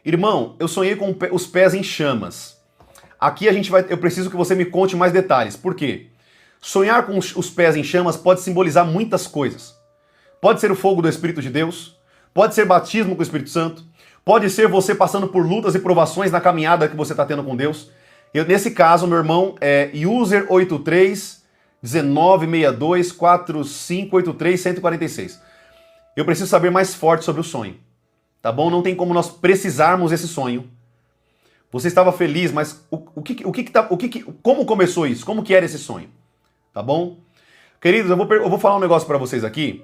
A: Irmão, eu sonhei com os pés em chamas. Aqui eu preciso que você me conte mais detalhes. Por quê? Sonhar com os pés em chamas pode simbolizar muitas coisas. Pode ser o fogo do Espírito de Deus, pode ser batismo com o Espírito Santo, pode ser você passando por lutas e provações na caminhada que você está tendo com Deus. Nesse caso, meu irmão, é user 83-1962-4583-146. Eu preciso saber mais forte sobre o sonho, tá bom? Não tem como nós precisarmos esse sonho. Você estava feliz, mas como começou isso? Como que era esse sonho? Tá bom? Queridos, eu vou falar um negócio para vocês aqui.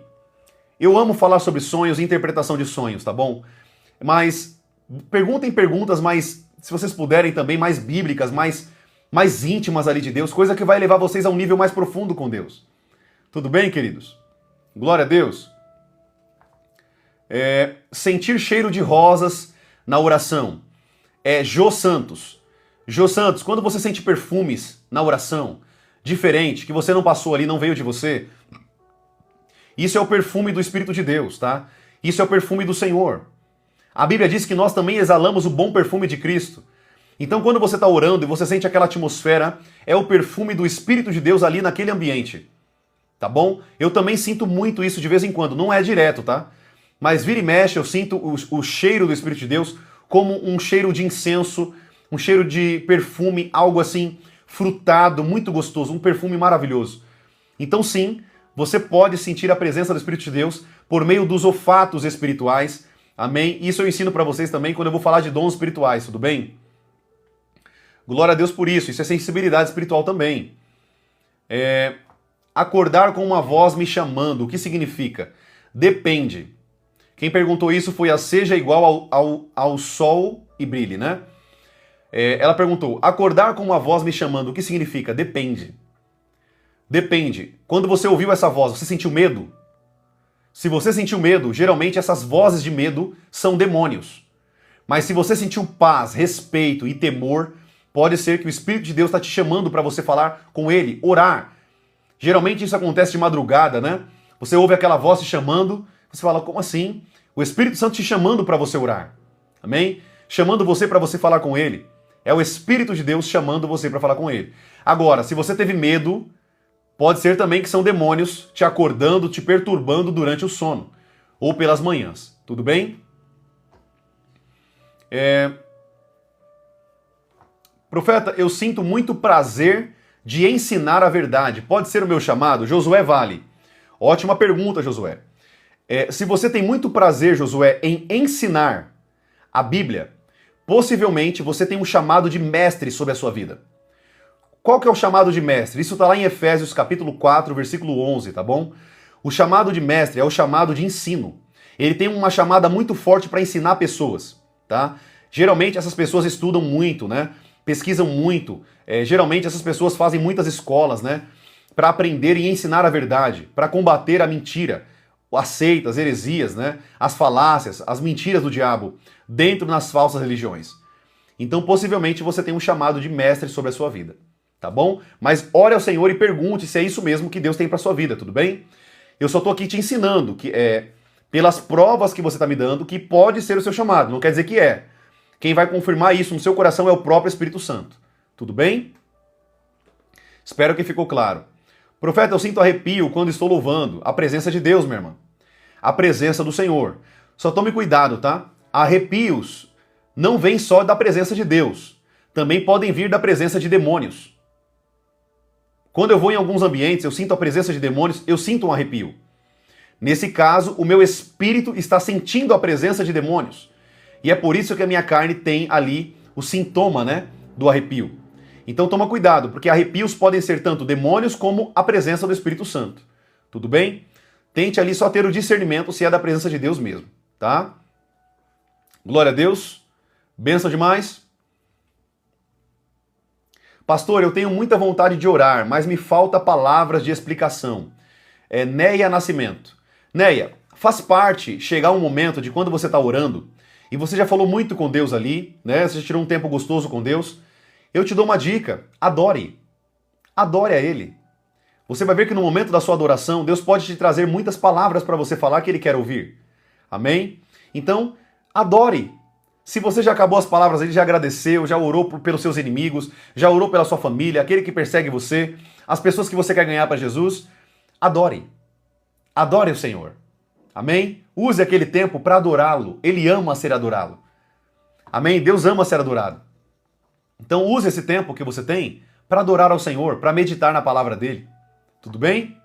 A: Eu amo falar sobre sonhos e interpretação de sonhos, tá bom? Mas perguntem perguntas mais, se vocês puderem também, mais bíblicas, mais íntimas ali de Deus, coisa que vai levar vocês a um nível mais profundo com Deus. Tudo bem, queridos? Glória a Deus. Sentir cheiro de rosas na oração. Jô Santos. Jô Santos, quando você sente perfumes na oração, diferente, que você não passou ali, não veio de você, isso é o perfume do Espírito de Deus, tá? Isso é o perfume do Senhor. A Bíblia diz que nós também exalamos o bom perfume de Cristo. Então, quando você está orando e você sente aquela atmosfera, é o perfume do Espírito de Deus ali naquele ambiente. Tá bom? Eu também sinto muito isso de vez em quando. Não é direto, tá? Mas vira e mexe, eu sinto o cheiro do Espírito de Deus como um cheiro de incenso, um cheiro de perfume, algo assim, frutado, muito gostoso, um perfume maravilhoso. Então sim, você pode sentir a presença do Espírito de Deus por meio dos olfatos espirituais. Amém? Isso eu ensino para vocês também quando eu vou falar de dons espirituais, tudo bem? Glória a Deus por isso. Isso é sensibilidade espiritual também. Acordar com uma voz me chamando. O que significa? Depende. Quem perguntou isso foi a Seja Igual ao Sol e Brilhe, né? Ela perguntou, acordar com uma voz me chamando, o que significa? Depende. Depende. Quando você ouviu essa voz, você sentiu medo? Se você sentiu medo, geralmente essas vozes de medo são demônios. Mas se você sentiu paz, respeito e temor, pode ser que o Espírito de Deus está te chamando para você falar com Ele, orar. Geralmente isso acontece de madrugada, né? Você ouve aquela voz te chamando, você fala, como assim? O Espírito Santo te chamando para você orar. Amém? Chamando você para você falar com Ele. É o Espírito de Deus chamando você para falar com Ele. Agora, se você teve medo, pode ser também que são demônios te acordando, te perturbando durante o sono. Ou pelas manhãs. Tudo bem? Profeta, eu sinto muito prazer de ensinar a verdade. Pode ser o meu chamado? Josué Vale. Ótima pergunta, Josué. Se você tem muito prazer, Josué, em ensinar a Bíblia, possivelmente você tem um chamado de mestre sobre a sua vida. Qual que é o chamado de mestre? Isso está lá em Efésios capítulo 4, versículo 11, tá bom? O chamado de mestre é o chamado de ensino. Ele tem uma chamada muito forte para ensinar pessoas, tá? Geralmente essas pessoas estudam muito, né? Pesquisam muito. Geralmente essas pessoas fazem muitas escolas, né? Para aprender e ensinar a verdade, para combater a mentira, as seitas, heresias, né? As falácias, as mentiras do diabo dentro das falsas religiões. Então, possivelmente, você tem um chamado de mestre sobre a sua vida, tá bom? Mas ore ao Senhor e pergunte se é isso mesmo que Deus tem para sua vida, tudo bem? Eu só tô aqui te ensinando que pelas provas que você está me dando, que pode ser o seu chamado, não quer dizer que é. Quem vai confirmar isso no seu coração é o próprio Espírito Santo, tudo bem? Espero que ficou claro. Profeta, eu sinto arrepio quando estou louvando a presença de Deus, minha irmã. A presença do Senhor. Só tome cuidado, tá? Arrepios não vêm só da presença de Deus. Também podem vir da presença de demônios. Quando eu vou em alguns ambientes, eu sinto a presença de demônios, eu sinto um arrepio. Nesse caso, o meu espírito está sentindo a presença de demônios. E é por isso que a minha carne tem ali o sintoma, né, do arrepio. Então toma cuidado, porque arrepios podem ser tanto demônios como a presença do Espírito Santo. Tudo bem? Tente ali só ter o discernimento se é da presença de Deus mesmo, tá? Glória a Deus. Bênção demais. Pastor, eu tenho muita vontade de orar, mas me falta palavras de explicação. Neia Nascimento. Neia, faz parte chegar um momento de quando você está orando, e você já falou muito com Deus ali, né? Você já tirou um tempo gostoso com Deus. Eu te dou uma dica, adore. Adore a Ele. Você vai ver que no momento da sua adoração, Deus pode te trazer muitas palavras para você falar que Ele quer ouvir. Amém? Então, adore. Se você já acabou as palavras, ele já agradeceu, já orou pelos seus inimigos, já orou pela sua família, aquele que persegue você, as pessoas que você quer ganhar para Jesus, adore. Adore o Senhor. Amém? Use aquele tempo para adorá-lo. Ele ama ser adorado. Amém? Deus ama ser adorado. Então use esse tempo que você tem para adorar ao Senhor, para meditar na palavra dele. Tudo bem?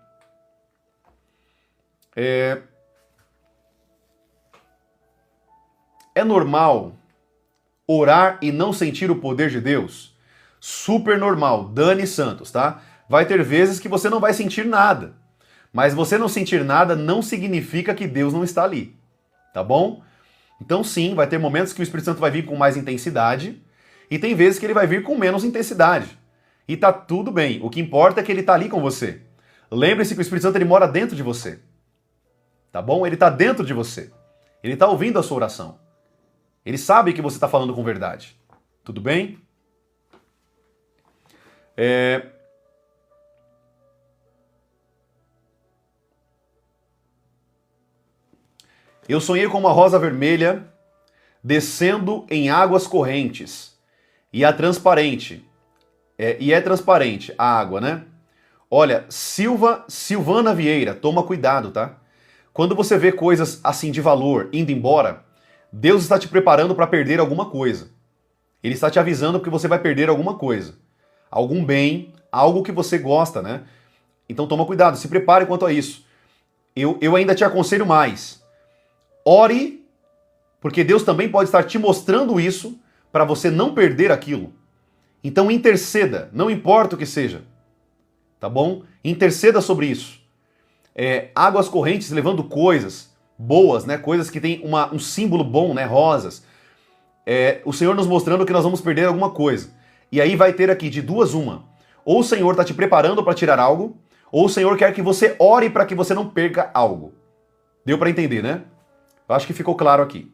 A: É normal orar e não sentir o poder de Deus? Super normal. Dani Santos, tá? Vai ter vezes que você não vai sentir nada. Mas você não sentir nada não significa que Deus não está ali. Tá bom? Então sim, vai ter momentos que o Espírito Santo vai vir com mais intensidade e tem vezes que ele vai vir com menos intensidade. E tá tudo bem. O que importa é que ele tá ali com você. Lembre-se que o Espírito Santo ele mora dentro de você. Tá bom? Ele tá dentro de você. Ele tá ouvindo a sua oração. Ele sabe que você está falando com verdade. Tudo bem? Eu sonhei com uma rosa vermelha descendo em águas correntes. E é transparente. É transparente a água, né? Olha, Silvana Vieira, toma cuidado, tá? Quando você vê coisas assim de valor indo embora, Deus está te preparando para perder alguma coisa. Ele está te avisando que você vai perder alguma coisa. Algum bem, algo que você gosta, né? Então toma cuidado, se prepare quanto a isso. Eu ainda te aconselho mais. Ore, porque Deus também pode estar te mostrando isso para você não perder aquilo. Então interceda, não importa o que seja. Tá bom? Interceda sobre isso. Águas correntes levando coisas boas, né? Coisas que têm um símbolo bom, né? Rosas. O Senhor nos mostrando que nós vamos perder alguma coisa. E aí vai ter aqui de duas uma. Ou o Senhor está te preparando para tirar algo, ou o Senhor quer que você ore para que você não perca algo. Deu para entender, né? Eu acho que ficou claro aqui.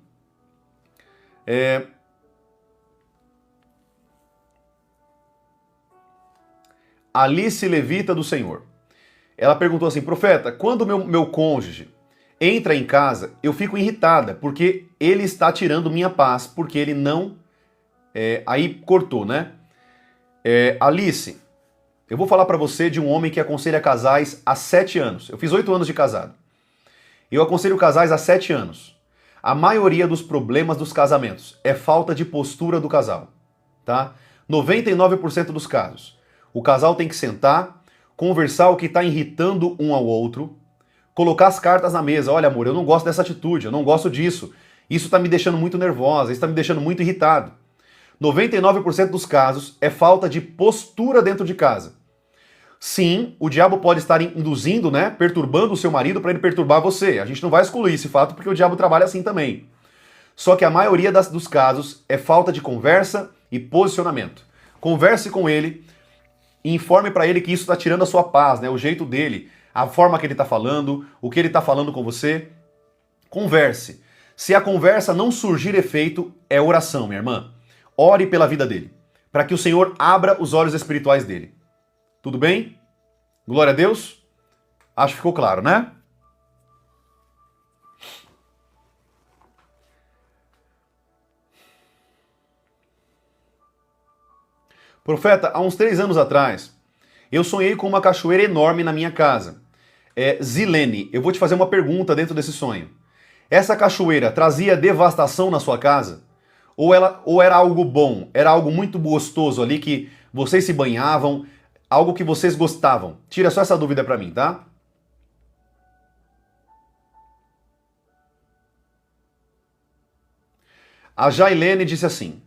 A: Alice Levita do Senhor. Ela perguntou assim, profeta, quando meu cônjuge entra em casa, eu fico irritada, porque ele está tirando minha paz, porque ele não... Aí cortou, né? Alice, eu vou falar para você de um homem que aconselha casais há 7 anos. Eu fiz 8 anos de casado. Eu aconselho casais há 7 anos. A maioria dos problemas dos casamentos é falta de postura do casal, tá? 99% dos casos. O casal tem que sentar, conversar o que está irritando um ao outro, colocar as cartas na mesa. Olha, amor, eu não gosto dessa atitude, eu não gosto disso. Isso está me deixando muito nervosa, isso está me deixando muito irritado. 99% dos casos é falta de postura dentro de casa. Sim, o diabo pode estar induzindo, né, perturbando o seu marido para ele perturbar você. A gente não vai excluir esse fato porque o diabo trabalha assim também. Só que a maioria dos casos é falta de conversa e posicionamento. Converse com ele e informe para ele que isso está tirando a sua paz, né, o jeito dele, a forma que ele está falando, o que ele está falando com você. Converse. Se a conversa não surgir efeito, é oração, minha irmã. Ore pela vida dele, para que o Senhor abra os olhos espirituais dele. Tudo bem? Glória a Deus? Acho que ficou claro, né? Profeta, há uns 3 anos atrás, eu sonhei com uma cachoeira enorme na minha casa. Zilene, eu vou te fazer uma pergunta dentro desse sonho. Essa cachoeira trazia devastação na sua casa? Ou era algo bom? Era algo muito gostoso ali que vocês se banhavam, algo que vocês gostavam? Tira só essa dúvida pra mim, tá? A Jailene disse assim,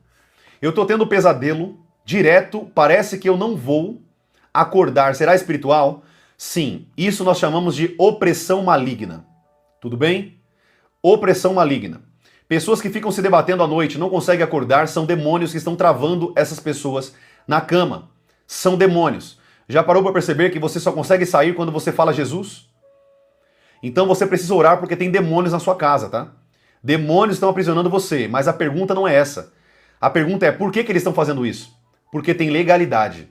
A: eu tô tendo pesadelo direto, parece que eu não vou acordar. Será espiritual? Sim, isso nós chamamos de opressão maligna. Tudo bem? Opressão maligna. Pessoas que ficam se debatendo à noite, não conseguem acordar, são demônios que estão travando essas pessoas na cama. São demônios. Já parou para perceber que você só consegue sair quando você fala Jesus? Então você precisa orar porque tem demônios na sua casa, tá? Demônios estão aprisionando você, mas a pergunta não é essa. A pergunta é por que eles estão fazendo isso? Porque tem legalidade.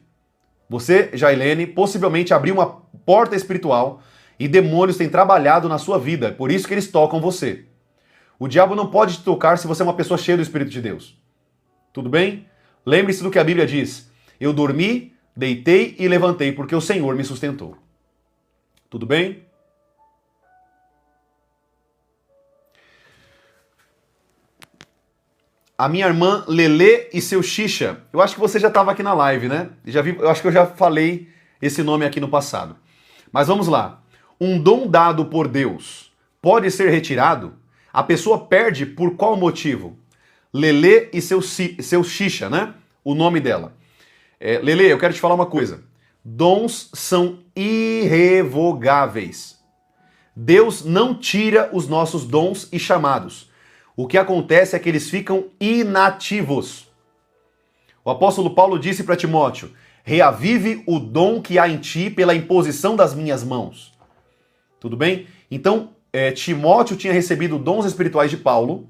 A: Você, Jailene, possivelmente abriu uma porta espiritual e demônios têm trabalhado na sua vida, por isso que eles tocam você. O diabo não pode te tocar se você é uma pessoa cheia do Espírito de Deus. Tudo bem? Lembre-se do que a Bíblia diz. Eu dormi, deitei e levantei, porque o Senhor me sustentou. Tudo bem? A minha irmã Lelê e seu Xixa. Eu acho que você já estava aqui na live, né? Eu acho que eu já falei esse nome aqui no passado. Mas vamos lá. Um dom dado por Deus pode ser retirado? A pessoa perde por qual motivo? Lelê e seu Xixa, né? O nome dela. Lelê, eu quero te falar uma coisa. Dons são irrevogáveis. Deus não tira os nossos dons e chamados. O que acontece é que eles ficam inativos. O apóstolo Paulo disse para Timóteo: reavive o dom que há em ti pela imposição das minhas mãos. Tudo bem? Então, Timóteo tinha recebido dons espirituais de Paulo,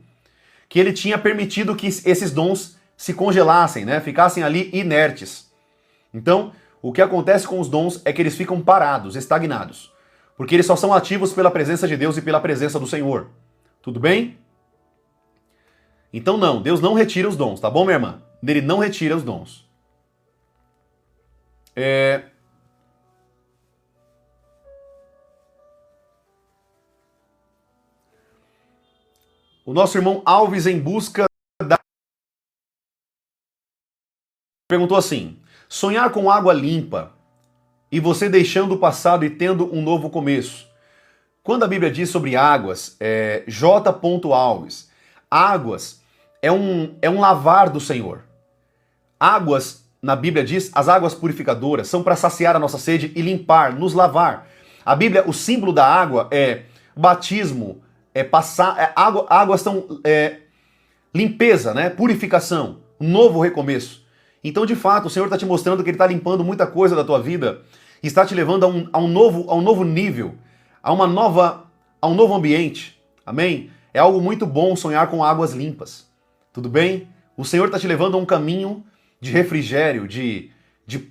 A: que ele tinha permitido que esses dons se congelassem, né? Ficassem ali inertes. Então, o que acontece com os dons é que eles ficam parados, estagnados. Porque eles só são ativos pela presença de Deus e pela presença do Senhor. Tudo bem? Então não, Deus não retira os dons, tá bom, minha irmã? Ele não retira os dons. O nosso irmão Alves em busca da... perguntou assim: sonhar com água limpa e você deixando o passado e tendo um novo começo. Quando a Bíblia diz sobre águas, J. Alves, águas é um lavar do Senhor. Águas, na Bíblia diz, as águas purificadoras são para saciar a nossa sede e limpar, nos lavar. A Bíblia, o símbolo da água é batismo, águas são limpeza, né? Purificação, um novo recomeço. Então, de fato, o Senhor está te mostrando que Ele está limpando muita coisa da tua vida e está te levando a um novo nível, a um novo ambiente. Amém? É algo muito bom sonhar com águas limpas. Tudo bem? O Senhor está te levando a um caminho de refrigério, de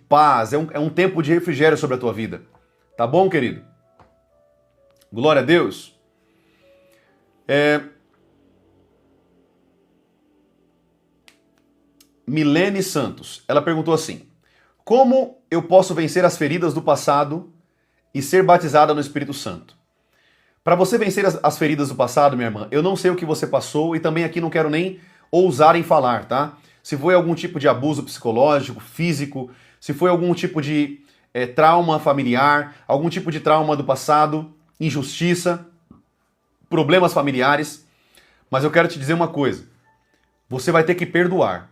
A: paz. É um tempo de refrigério sobre a tua vida. Tá bom, querido? Glória a Deus. Milene Santos, ela perguntou assim: como eu posso vencer as feridas do passado e ser batizada no Espírito Santo? Para você vencer as feridas do passado, minha irmã, eu não sei o que você passou e também aqui não quero nem ousar em falar, tá? Se foi algum tipo de abuso psicológico, físico, se foi algum tipo de trauma familiar, algum tipo de trauma do passado, injustiça, problemas familiares, mas eu quero te dizer uma coisa: você vai ter que perdoar.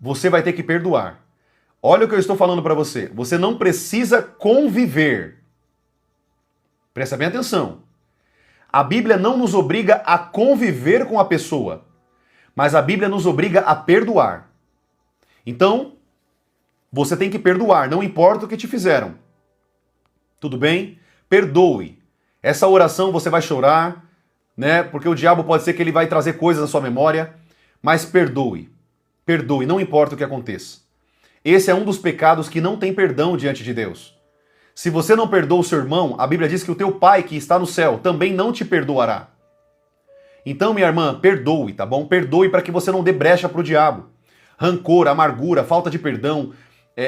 A: Você vai ter que perdoar. Olha o que eu estou falando para você. Você não precisa conviver. Presta bem atenção. A Bíblia não nos obriga a conviver com a pessoa, mas a Bíblia nos obriga a perdoar. Então, você tem que perdoar, não importa o que te fizeram. Tudo bem? Perdoe. Essa oração você vai chorar, né? Porque o diabo pode ser que ele vai trazer coisas na sua memória, mas perdoe. Perdoe, não importa o que aconteça. Esse é um dos pecados que não tem perdão diante de Deus. Se você não perdoa o seu irmão, a Bíblia diz que o teu pai que está no céu também não te perdoará. Então, minha irmã, perdoe, tá bom? Perdoe para que você não dê brecha para o diabo. Rancor, amargura, falta de perdão,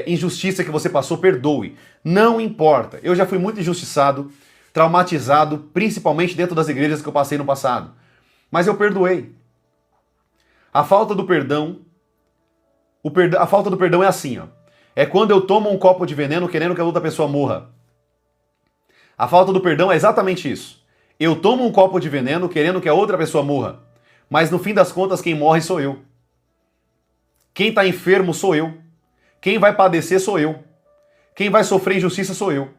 A: injustiça que você passou, perdoe. Não importa. Eu já fui muito injustiçado, traumatizado, principalmente dentro das igrejas que eu passei no passado. Mas eu perdoei. A falta do perdão é assim, ó. É quando eu tomo um copo de veneno querendo que a outra pessoa morra. A falta do perdão é exatamente isso. Eu tomo um copo de veneno querendo que a outra pessoa morra. Mas no fim das contas, quem morre sou eu. Quem está enfermo sou eu. Quem vai padecer sou eu. Quem vai sofrer injustiça sou eu.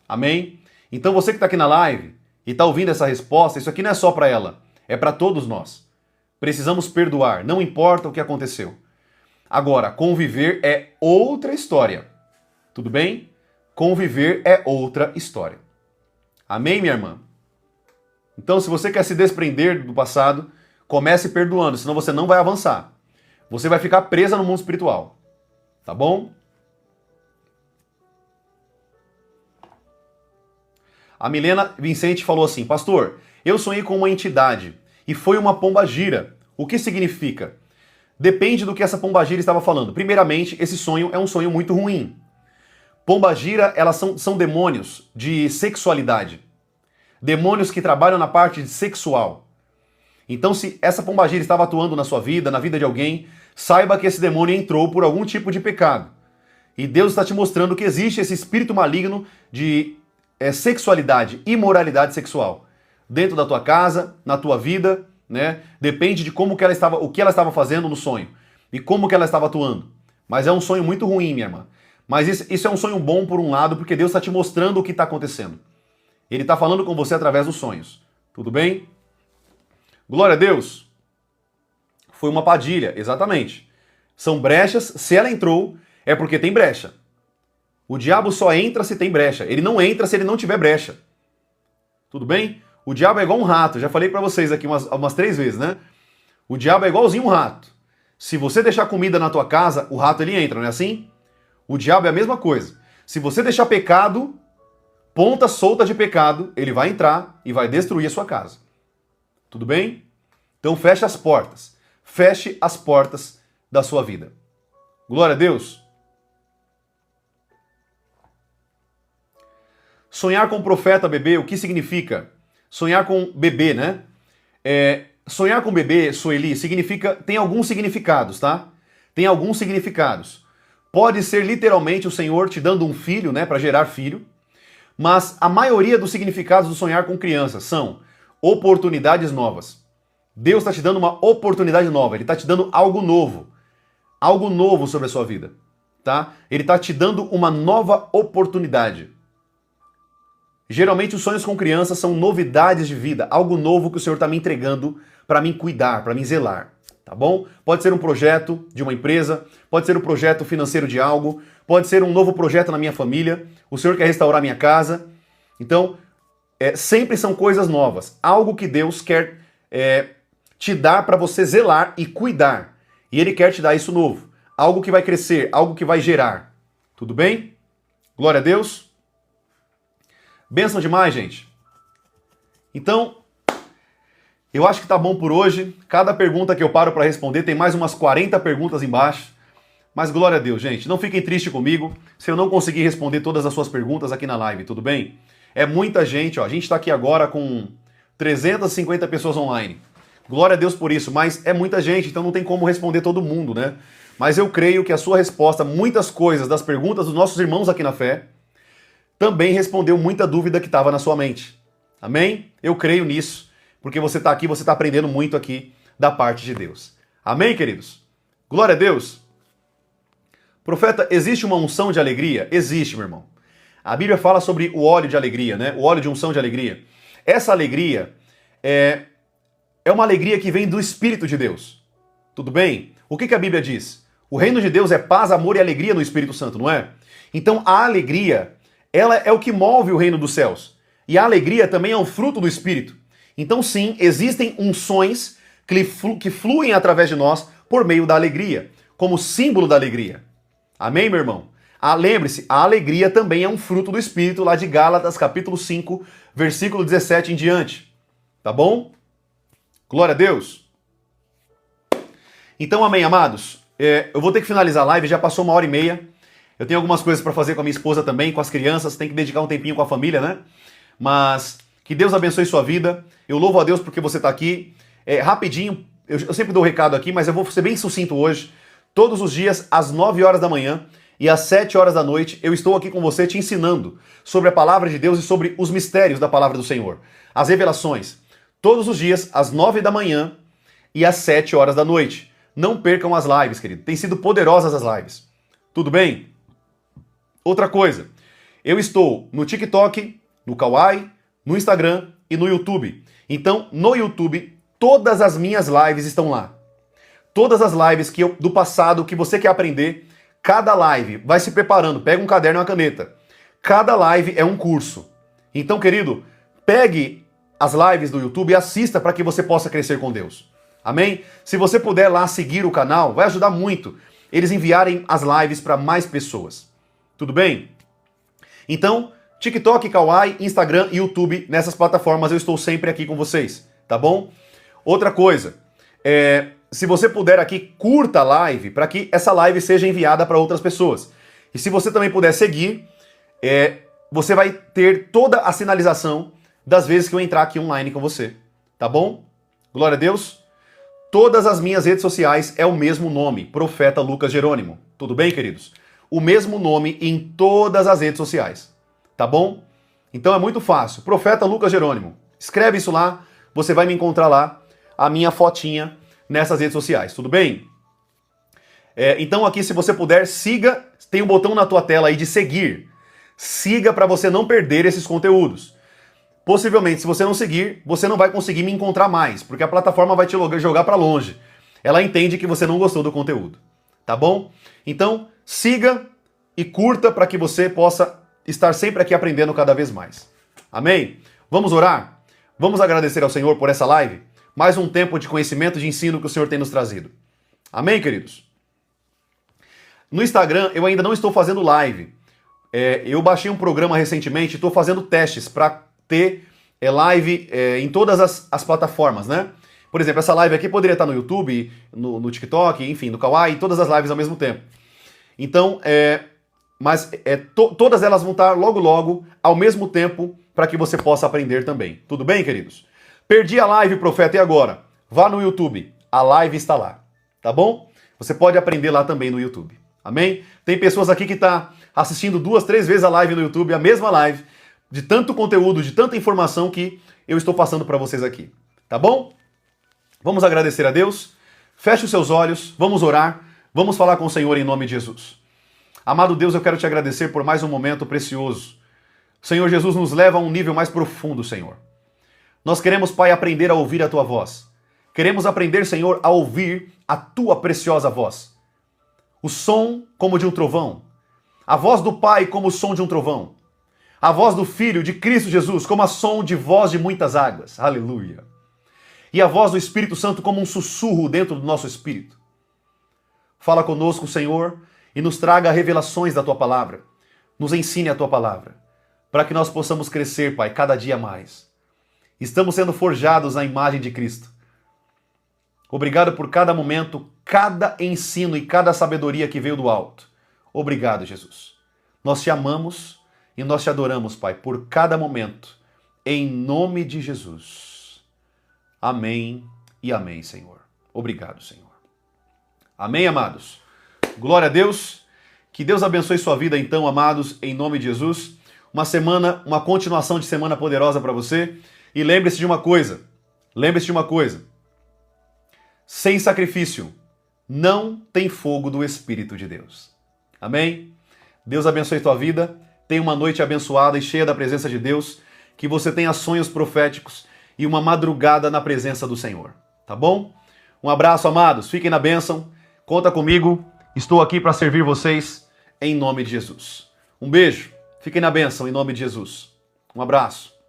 A: Amém? Então você que está aqui na live e está ouvindo essa resposta, isso aqui não é só para ela. É para todos nós. Precisamos perdoar, não importa o que aconteceu. Agora, conviver é outra história. Tudo bem? Conviver é outra história. Amém, minha irmã? Então, se você quer se desprender do passado, comece perdoando, senão você não vai avançar. Você vai ficar presa no mundo espiritual. Tá bom? A Milena Vicente falou assim: pastor, eu sonhei com uma entidade e foi uma pombagira. O que significa? Depende do que essa pombagira estava falando. Primeiramente, esse sonho é um sonho muito ruim. Pombagira, elas são demônios de sexualidade. Demônios que trabalham na parte sexual. Então, se essa pombagira estava atuando na sua vida, na vida de alguém, saiba que esse demônio entrou por algum tipo de pecado. E Deus está te mostrando que existe esse espírito maligno de sexualidade, imoralidade sexual. Dentro da tua casa, na tua vida, né? Depende de como que o que ela estava fazendo no sonho e como que ela estava atuando. Mas é um sonho muito ruim, minha irmã. Mas isso é um sonho bom por um lado, porque Deus está te mostrando o que está acontecendo. Ele está falando com você através dos sonhos. Tudo bem? Glória a Deus. Foi uma padilha, exatamente. São brechas, se ela entrou, é porque tem brecha. O diabo só entra se tem brecha. Ele não entra se ele não tiver brecha. Tudo bem? O diabo é igual um rato. Já falei pra vocês aqui umas 3 vezes, né? O diabo é igualzinho um rato. Se você deixar comida na tua casa, o rato ele entra, não é assim? O diabo é a mesma coisa. Se você deixar pecado, ponta solta de pecado, ele vai entrar e vai destruir a sua casa. Tudo bem? Então feche as portas. Feche as portas da sua vida. Glória a Deus. Sonhar com profeta, bebê, o que significa? Sonhar com bebê, né? Sonhar com bebê, Sueli, tem alguns significados, tá? Tem alguns significados. Pode ser literalmente o Senhor te dando um filho, né, para gerar filho, mas a maioria dos significados do sonhar com crianças são oportunidades novas. Deus está te dando uma oportunidade nova, Ele está te dando algo novo sobre a sua vida, tá? Ele está te dando uma nova oportunidade. Geralmente os sonhos com crianças são novidades de vida, algo novo que o Senhor está me entregando para mim cuidar, para mim zelar. Tá bom? Pode ser um projeto de uma empresa, pode ser um projeto financeiro de algo, pode ser um novo projeto na minha família, o Senhor quer restaurar minha casa. Então, sempre são coisas novas, algo que Deus quer te dar para você zelar e cuidar. E Ele quer te dar isso novo, algo que vai crescer, algo que vai gerar. Tudo bem? Glória a Deus. Bênção demais, gente. Então, eu acho que tá bom por hoje. Cada pergunta que eu paro para responder, tem mais umas 40 perguntas embaixo. Mas glória a Deus, gente. Não fiquem tristes comigo se eu não conseguir responder todas as suas perguntas aqui na live, tudo bem? É muita gente, ó. A gente tá aqui agora com 350 pessoas online. Glória a Deus por isso, mas é muita gente, então não tem como responder todo mundo, né? Mas eu creio que a sua resposta, muitas coisas das perguntas dos nossos irmãos aqui na fé, também respondeu muita dúvida que estava na sua mente. Amém? Eu creio nisso. Porque você está aqui, você está aprendendo muito aqui da parte de Deus. Amém, queridos? Glória a Deus. Profeta, existe uma unção de alegria? Existe, meu irmão. A Bíblia fala sobre o óleo de alegria, né? O óleo de unção de alegria. Essa alegria é uma alegria que vem do Espírito de Deus. Tudo bem? O que a Bíblia diz? O reino de Deus é paz, amor e alegria no Espírito Santo, não é? Então a alegria, ela é o que move o reino dos céus. E a alegria também é um fruto do Espírito. Então sim, existem unções que fluem através de nós por meio da alegria, como símbolo da alegria. Amém, meu irmão? Lembre-se, a alegria também é um fruto do Espírito, lá de Gálatas, capítulo 5, versículo 17 em diante. Tá bom? Glória a Deus. Então, amém, amados. Eu vou ter que finalizar a live, já passou 1h30. Eu tenho algumas coisas para fazer com a minha esposa também, com as crianças, tem que dedicar um tempinho com a família, né? Mas que Deus abençoe sua vida. Eu louvo a Deus porque você está aqui. Rapidinho, eu sempre dou o recado aqui, mas eu vou ser bem sucinto hoje. Todos os dias, às 9 horas da manhã e às 7 horas da noite, eu estou aqui com você te ensinando sobre a palavra de Deus e sobre os mistérios da palavra do Senhor. As revelações. Todos os dias, às 9 da manhã e às 7 horas da noite. Não percam as lives, querido. Tem sido poderosas as lives. Tudo bem? Outra coisa. Eu estou no TikTok, no Kawaii, no Instagram e no YouTube. Então, no YouTube, todas as minhas lives estão lá. Todas as lives do passado que você quer aprender, cada live vai se preparando. Pega um caderno e uma caneta. Cada live é um curso. Então, querido, pegue as lives do YouTube e assista para que você possa crescer com Deus. Amém? Se você puder lá seguir o canal, vai ajudar muito eles enviarem as lives para mais pessoas. Tudo bem? Então, TikTok, Kawaii, Instagram e YouTube, nessas plataformas eu estou sempre aqui com vocês, tá bom? Outra coisa, se você puder aqui, curta a live para que essa live seja enviada para outras pessoas. E se você também puder seguir, você vai ter toda a sinalização das vezes que eu entrar aqui online com você, tá bom? Glória a Deus. Todas as minhas redes sociais é o mesmo nome, Profeta Lucas Jerônimo. Tudo bem, queridos? O mesmo nome em todas as redes sociais, tá bom? Então é muito fácil, Profeta Lucas Jerônimo. Escreve isso lá, você vai me encontrar lá, a minha fotinha nessas redes sociais, tudo bem? Então aqui, se você puder, siga, tem um botão na tua tela aí de seguir. Siga para você não perder esses conteúdos. Possivelmente, se você não seguir, você não vai conseguir me encontrar mais, porque a plataforma vai te jogar para longe. Ela entende que você não gostou do conteúdo, tá bom? Então, siga e curta para que você possa estar sempre aqui aprendendo cada vez mais. Amém? Vamos orar? Vamos agradecer ao Senhor por essa live? Mais um tempo de conhecimento e de ensino que o Senhor tem nos trazido. Amém, queridos? No Instagram, eu ainda não estou fazendo live. Eu baixei um programa recentemente e estou fazendo testes para ter live em todas as plataformas, né? Por exemplo, essa live aqui poderia estar no YouTube, no TikTok, enfim, no Kawaii, todas as lives ao mesmo tempo. Então, todas elas vão estar logo, logo, ao mesmo tempo, para que você possa aprender também. Tudo bem, queridos? Perdi a live, profeta, e agora? Vá no YouTube, a live está lá, tá bom? Você pode aprender lá também no YouTube, amém? Tem pessoas aqui que estão assistindo 2, 3 vezes a live no YouTube, a mesma live, de tanto conteúdo, de tanta informação que eu estou passando para vocês aqui, tá bom? Vamos agradecer a Deus, feche os seus olhos, vamos orar, vamos falar com o Senhor em nome de Jesus. Amado Deus, eu quero te agradecer por mais um momento precioso. Senhor Jesus, nos leva a um nível mais profundo, Senhor. Nós queremos, Pai, aprender a ouvir a Tua voz. Queremos aprender, Senhor, a ouvir a Tua preciosa voz. O som como de um trovão, a voz do Pai como o som de um trovão, a voz do Filho de Cristo Jesus como a som de voz de muitas águas. Aleluia. E a voz do Espírito Santo como um sussurro dentro do nosso espírito. Fala conosco, Senhor, e nos traga revelações da Tua palavra. Nos ensine a Tua palavra, para que nós possamos crescer, Pai, cada dia mais. Estamos sendo forjados na imagem de Cristo. Obrigado por cada momento, cada ensino e cada sabedoria que veio do alto. Obrigado, Jesus. Nós te amamos e nós te adoramos, Pai, por cada momento, em nome de Jesus. Amém e amém, Senhor. Obrigado, Senhor. Amém, amados? Glória a Deus. Que Deus abençoe sua vida, então, amados, em nome de Jesus. Uma continuação de semana poderosa para você. E lembre-se de uma coisa. Sem sacrifício, não tem fogo do Espírito de Deus. Amém? Deus abençoe tua vida. Tenha uma noite abençoada e cheia da presença de Deus. Que você tenha sonhos proféticos e uma madrugada na presença do Senhor. Tá bom? Um abraço, amados. Fiquem na bênção. Conta comigo. Estou aqui para servir vocês em nome de Jesus. Um beijo. Fiquem na bênção em nome de Jesus. Um abraço.